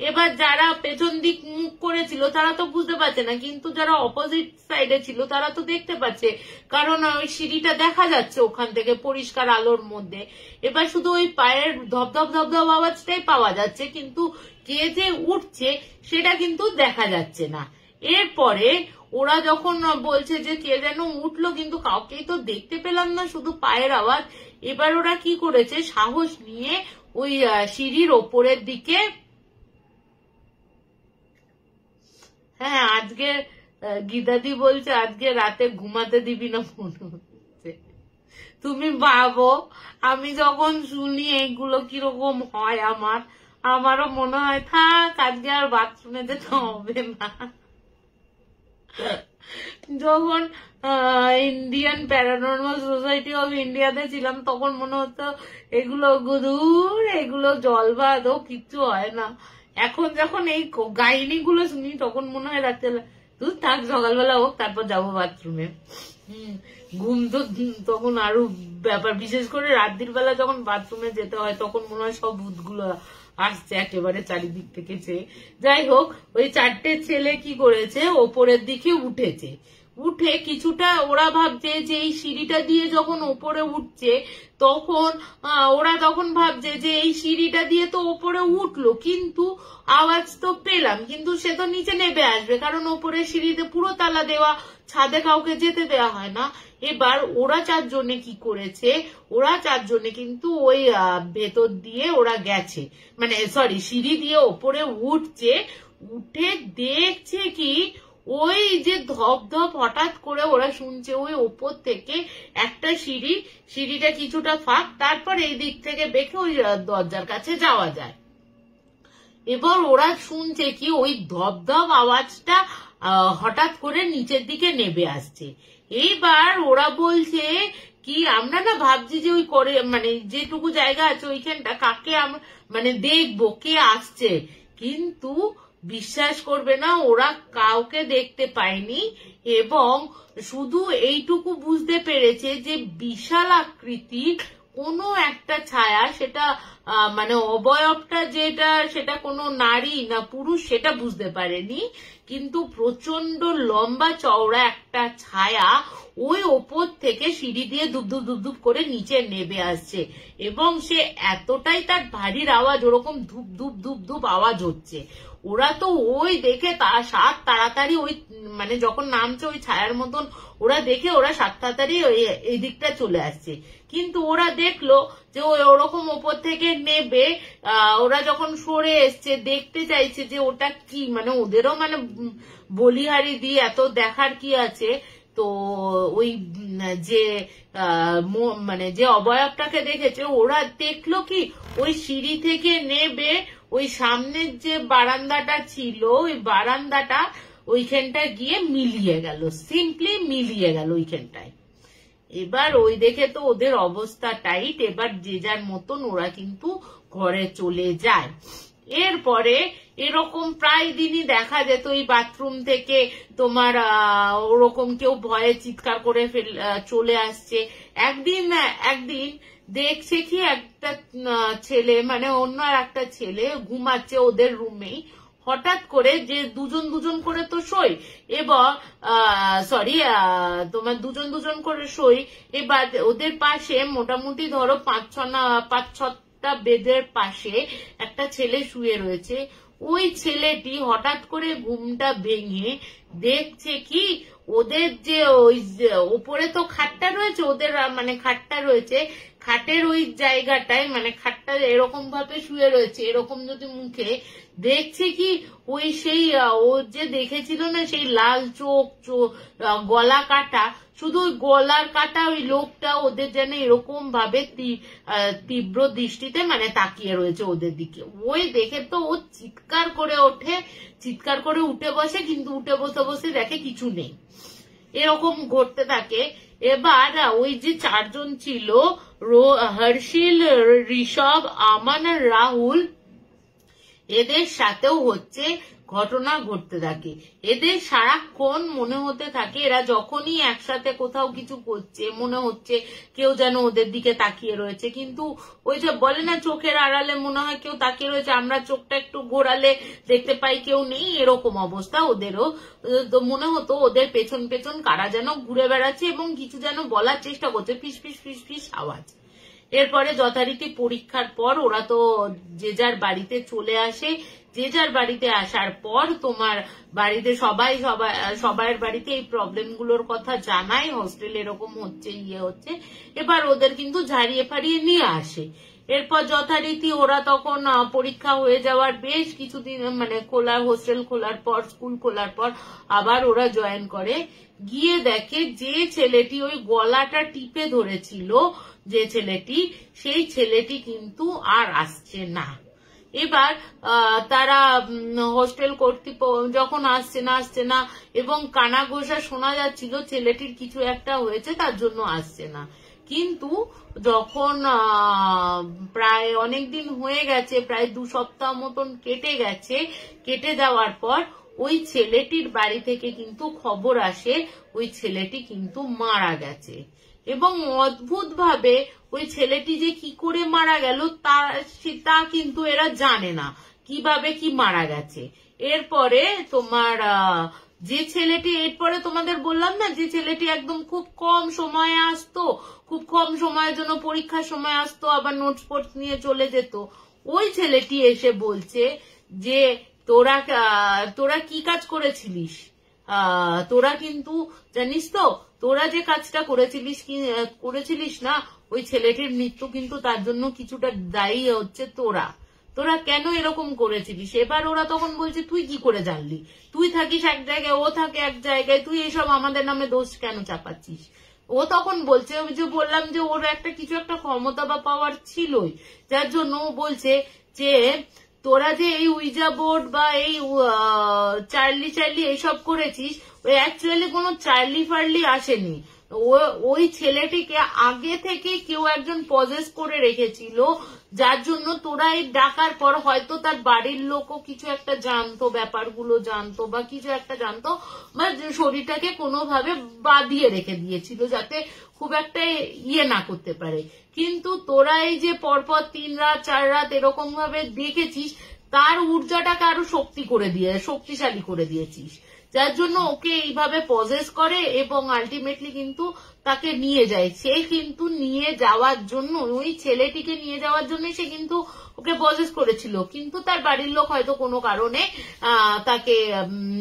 S1: এবার যারা পেছন দিক মুখ করেছিল তারা তো বুঝতে পারছে না, কিন্তু যারা অপোজিট সাইডে ছিল তারা তো দেখতে পাচ্ছে, কারণ ওই সিঁড়িটা দেখা যাচ্ছে ওখান থেকে পরিষ্কার আলোর মধ্যে। এবার শুধু ওই পায়ের ধপধপ ধপধপ আওয়াজটাই পাওয়া যাচ্ছে, কিন্তু কে যে উঠছে সেটা কিন্তু দেখা যাচ্ছে না। এরপরে ওরা যখন বলছে যে কে যেন উঠলো, কিন্তু কাউকেই তো দেখতে পেলাম না, শুধু পায়ের আওয়াজ। এবার ওরা কি করেছে, সাহস নিয়ে ওই সিঁড়ির ওপরের দিকে, হ্যাঁ আজকে গীতাদি বলছে আজকে রাতে ঘুমাতে দিবি না মনে হচ্ছে। তুমি ভাবো আমি যখন শুনি এইগুলো কিরকম হয়, আমারও মনে হয় থাক আজকে আর বাথরুমে যেতে হবে না। যখন ইন্ডিয়ান প্যারানর্মাল সোসাইটি অফ ইন্ডিয়াতে ছিলাম তখন মনে হতো এগুলো গুদুর, এগুলো জলবাদ, ও কিচ্ছু হয় না। এখন যখন এই কাহিনীগুলো শুনি তখন মনে হয় রাখতে তুই থাক, সকালবেলা হোক তারপর যাবো বাথরুমে। ঘুম তো তখন আরো ব্যাপার, বিশেষ করে রাত্রির বেলা যখন বাথরুমে যেতে হয় তখন মনে হয় সব ভূতগুলো আসছে একেবারে চারিদিক থেকে চেয়ে। যাই হোক, ওই 4টে ছেলে কি করেছে, ওপরের দিকে উঠেছে। উঠে কিছুটা ওরা ভাবছে যে এই সিঁড়িটা দিয়ে যখন ওপরে উঠছে তখন ওরা তখন ভাবছে যে এই সিঁড়িটা দিয়ে তো ওপরে উঠলো, কিন্তু আওয়াজ তো পেলাম, কিন্তু সে তো নিচে নেমে আসবে, কারণ ওপরে সিঁড়িতে পুরো তালা দেওয়া, ছাদে কাউকে যেতে দেওয়া হয় না। এবার ওরা 4 জনে কি করেছে, ওরা 4 জনে কিন্তু ওই ভেতর দিয়ে ওরা গেছে, মানে সরি সিঁড়ি দিয়ে ওপরে উঠছে। উঠে দেখছে কি ওই যে ধপ ধপ হঠাৎ করে ওরা শুনছে ওই ওপর থেকে একটা সিঁড়িটা কিছুটা ফাঁক, তারপর এই দিক থেকে বেঁকে ওই দরজার কাছে যাওয়া যায়। এবার ওরা শুনছে কি ওই ধপ ধপ আওয়াজটা হঠাৎ করে নিচের দিকে নেমে আসছে। এইবার ওরা বলছে কি আমরা না ভাবছি যে ওই করে মানে যেটুকু জায়গা আছে ওইখানটা কাকে আমরা মানে দেখবো কে আসছে, কিন্তু বিশ্বাস করবে না ওরা কাউকে দেখতে পায়নি, এবং শুধু এইটুকু বুঝতে পেরেছে যে বিশাল আকৃতির কোনো একটা ছায়া, সেটা মানে অবয়বটা যেটা সেটা কোনো নারী না পুরুষ সেটা বুঝতে পারেনি, কিন্তু প্রচন্ড লম্বা চওড়া একটা ছায়া ওই ওপর থেকে সিঁড়ি দিয়ে ধুপধুপ ধুপধুপ করে নিচে নেমে আসছে, এবং সে এতটাই তার ভারীর আওয়াজ, ওরকম ধূপ ধূপ ধূপ ধূপ আওয়াজ হচ্ছে। ওরা তো ওই দেখে সাত তাড়াতাড়ি ওই মানে যখন নামছে ওই ছায়ার মতন ওরা দেখে ওরা 7 তাড়াতাড়ি এই দিকটা চলে আসছে, কিন্তু ওরা দেখলো যে ওরকম ওপর থেকে নেবে ওরা যখন সরে এসছে দেখতে চাইছে যে ওটা কি, মানে ওদেরও মানে বলিহারি দিয়ে এত দেখার কি আছে। তো ওই যে মানে যে অবয়বটাকে দেখেছে ওরা দেখলো কি ওই সিঁড়ি থেকে নেবে ওই সামনের যে বারান্দাটা ছিল ওই বারান্দাটা ওইখানটা গিয়ে মিলিয়ে গেল, সিম্পলি মিলিয়ে গেল ওইখানটায়। এবার ওই দেখে তো ওদের অবস্থা টাইট, এবার যে যার মতন ওরা কিন্তু ঘরে চলে যায়। এরপরে এরকম প্রায় দিনই দেখা যেত ওই বাথরুম থেকে তোমার ওরকম কেউ ভয়ে চিৎকার করে চলে আসছে। একদিন দেখছে কি একটা ছেলে মানে অন্য আর একটা ছেলে ঘুমাচ্ছে ওদের রুমেই, হঠাৎ করে যে দুজন দুজন করে তো শোয়, এবং সরি তোমার দুজন দুজন করে শোয়, এবার ওদের পাশে মোটামুটি ধরো 5-6টা বেডের পাশে একটা ছেলে শুয়ে রয়েছে। ওই ছেলেটি হঠাৎ করে ঘুমটা ভেঙে দেখছে কি ওদের যে ওই ওপরে তো খাটটা রয়েছে, ওদের মানে খাটটা রয়েছে, খাটের ওই জায়গাটায় মানে খাটটা এরকম ভাবে শুয়ে রয়েছে, এরকম যদি মুখে দেখছে কি ওই সেই ও যে দেখেছিল না সেই লাল চোখ গলা কাটা, শুধু ওই গলার কাটা ওই লোকটা ওদের যেন এরকম ভাবে তীব্র দৃষ্টিতে মানে তাকিয়ে রয়েছে ওদের দিকে। ওই দেখে তো ও চিৎকার করে ওঠে, চিৎকার করে উঠে বসে, কিন্তু উঠে বসে বসে দেখে কিছু নেই। এরকম ঘটতে থাকে। এবার ওই যে 4 জন ছিল হর্ষিল, ঋষভ, আমান আর রাহুল, এদের সাথেও হচ্ছে ঘটনা ঘটতে থাকে। এদের সারাক্ষণ মনে হতে থাকে এরা যখনই একসাথে কোথাও কিছু করছে মনে হচ্ছে কেউ যেন ওদের দিকে তাকিয়ে রয়েছে, কিন্তু ওই যে বলে না চোখের আড়ালে মনে হয় কেউ তাকিয়ে রয়েছে, আমরা চোখটা একটু ঘোরালে দেখতে পাই কেউ নেই, এরকম অবস্থা ওদেরও। তো মনে হতো ওদের পেছন পেছন কারা যেন ঘুরে বেড়াচ্ছে এবং কিছু যেন বলার চেষ্টা করছে, ফিস ফিস ফিস ফিস আওয়াজ। এরপরে যথারীতি পরীক্ষার পর ওরা তো যে যার বাড়িতে চলে আসে। যে যার বাড়িতে আসার পর তোমার বাড়িতে সবার বাড়িতে এই প্রবলেম গুলোর কথা জানায়, হোস্টেল এরকম হচ্ছে হচ্ছে। এবার ওদের কিন্তু ঝাড়িয়ে ফাড়িয়ে নিয়ে আসে। এরপর যথারীতি ওরা তখন পরীক্ষা হয়ে যাওয়ার বেশ কিছুদিন মানে হোস্টেল খোলার পর, স্কুল খোলার পর আবার ওরা জয়েন করে। গিয়ে দেখে যে ছেলেটি ওই গলাটা টিপে ধরেছিল, যে ছেলেটি, সেই ছেলেটি কিন্তু আর আসছে না। এবার তারা হোস্টেল কর্তৃপক্ষ যখন আসছে না এবং কানা ঘোষা শোনা যাচ্ছিল ছেলেটির কিছু একটা হয়েছে তার জন্য আসছে না, কিন্তু যখন প্রায় অনেকদিন হয়ে গেছে, প্রায় 2 সপ্তাহ মতন কেটে গেছে, কেটে যাওয়ার পর ওই ছেলেটির বাড়ি থেকে কিন্তু খবর আসে ওই ছেলেটি কিন্তু মারা গেছে। এবং অদ্ভুত ভাবে ওই ছেলেটি যে কি করে মারা গেল তা কিন্তু এরা জানে না কিভাবে কি মারা গেছে। এরপরে তোমার যে ছেলেটি, এরপরে তোমাদের বললাম না যে ছেলেটি একদম খুব কম সময়ে আসতো, খুব কম সময়ের জন্য পরীক্ষার সময় আসতো, আবার নোটস ফোটস নিয়ে চলে যেত, ওই ছেলেটি এসে বলছে যে তোরা কি কাজ করেছিলিস, তোরা কিন্তু জানিস তো তোরা যে কাজটা করেছিলিস না, ওই ছেলেটির মৃত্যু কিন্তু তার জন্য কিছুটা দায়ী হচ্ছে তোরা কেন এরকম করেছিলিস। এবার ওরা তখন বলছে তুই কি করে জানলি, তুই থাকিস এক জায়গায়, ও থাকে এক জায়গায়, তুই এসব আমাদের নামে দোষ কেন চাপাচ্ছিস। ও তখন বলছে যে বললাম যে ওর কিছু একটা ক্ষমতা বা পাওয়ার ছিলই, যার জন্য ও বলছে যে তোরা যে এই উইজা বোর্ড বা এই চার্লি এইসব করেছিস, ওই অ্যাকচুয়ালি কোনো চার্লি ফার্লি আসেনি, ওই ছেলেটিকে আগে থেকে কেউ একজন পজেস করে রেখেছিল, যার জন্য তোরা এই ডাকার পর হয়তো তার বাড়ির লোকও কিছু একটা জানতো, ব্যাপারগুলো জানতো বা কিছু একটা জানতো, বা শরীরটাকে কোনোভাবে বাঁধিয়ে রেখে দিয়েছিল যাতে খুব একটা না করতে পারে। কিন্তু তোরা এই যে পরপর 3 রাত 4 রাত এরকম ভাবে দেখেছিস, তার ঊর্জাটাকে আরো শক্তিশালী করে দিয়েছিস, যার জন্য ওকে এইভাবে পজেস করে এবং আলটিমেটলি কিন্তু তাকে নিয়ে যায়। সে কিন্তু নিয়ে যাওয়ার জন্য, ওই ছেলেটিকে নিয়ে যাওয়ার জন্য সে কিন্তু ওকে পজেস করেছিল, কিন্তু তার বাড়ির লোক হয়তো কোনো কারণে তাকে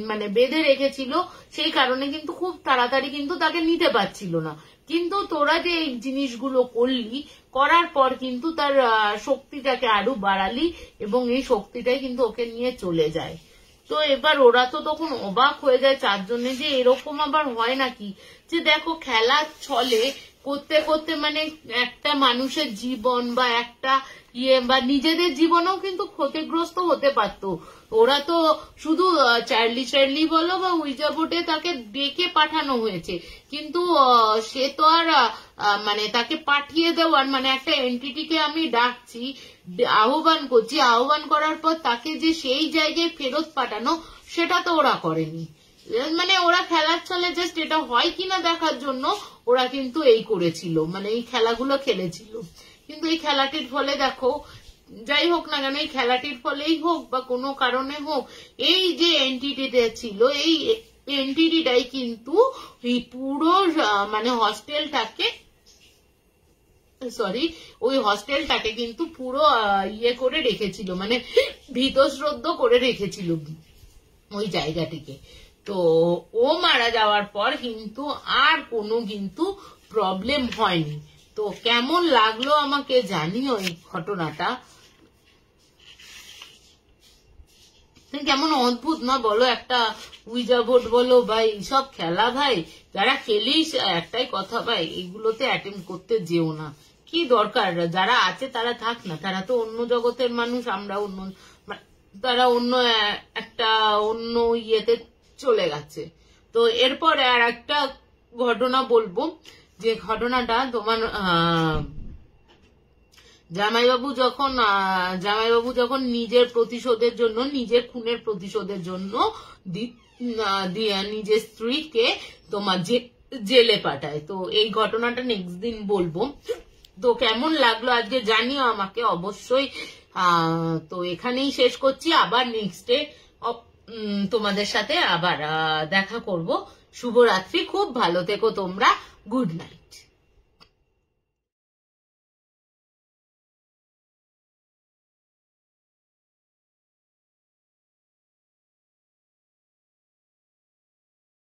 S1: মানে বেঁধে রেখেছিল, সেই কারণে কিন্তু খুব তাড়াতাড়ি কিন্তু তাকে নিতে পারছিল না। কিন্তু তোরা যে এই জিনিসগুলো করলি, করার পর কিন্তু তার শক্তিটাকে আরো বাড়ালি এবং এই শক্তিটাই কিন্তু ওকে নিয়ে চলে যায়। তো এবার ওরা তো তখন অবাক হয়ে যায় 4 জনে যে এরকম আবার হয় নাকি, যে দেখো খেলার ছলে করতে করতে মানে একটা মানুষের জীবন বা একটা বা নিজেদের জীবনেও কিন্তু ক্ষতিগ্রস্ত হতে পারতো। ওরা তো শুধু চার্লি বলো বা উইজা বোর্ডে তাকে ডেকে পাঠানো হয়েছে, কিন্তু সে তো আর মানে তাকে পাঠিয়ে দেওয়ার মানে একটা এন্টিটিকে আমি ডাকছি, আহ্বান করছি, আহ্বান করার পর তাকে যে সেই জায়গায় ফেরত পাঠানো সেটা তো ওরা করেনি। মানে ওরা খেলার ছলে জাস্ট এটা হয় কিনা দেখার জন্য ওরা কিন্তু এই করেছিল, মানে এই খেলাগুলো খেলেছিল। কিন্তু এই খেলাটির ফলে দেখো, যাই হোক না কেন, এই খেলাটির ফলেই হোক বা কোনো কারণে হোক, এই যে এন্টিটিটা ছিল, এই এন্টিটিটাই কিন্তু এই পুরো মানে হস্টেলটাকে, সরি, ওই হস্টেলটাকে কিন্তু পুরো ইয়ে করে রেখেছিল, মানে ভীতশ্রদ্ধ করে রেখেছিল ওই জায়গাটিকে। তো ও মারা যাওয়ার পর কিন্তু আর কোনো কিন্তু প্রবলেম হয়নি। তো কেমন লাগলো আমাকে জানিও এই ঘটনাটা, কেমন অদ্ভুত না বলো? একটা উইজা বোর্ড বলো বা এইসব খেলা, ভাই যারা খেলিস একটাই কথা ভাই, এগুলোতে অ্যাটেম্প করতে যেও না। কি দরকার? যারা আছে তারা থাক না, তারা তো অন্য জগতের মানুষ, আমরা অন্য, তারা অন্য একটা অন্য ইয়েতে চলে গেছে। তো এরপরে আর একটা ঘটনা বলবো, যে ঘটনাটা তোমার জামাইবাবু যখন নিজের প্রতিশোধের জন্য, নিজের খুনের প্রতিশোধের জন্য নিজের স্ত্রীকে তোমার জেলে পাঠায়। তো এই ঘটনাটা নেক্সট দিন বলবো। তো কেমন লাগলো আজকে জানিও আমাকে অবশ্যই। তো এখানেই শেষ করছি, আবার নেক্সট ডে তোমাদের সাথে আবার দেখা করব। শুভরাত্রি, খুব ভালো থেকো তোমরা, গুড নাইট।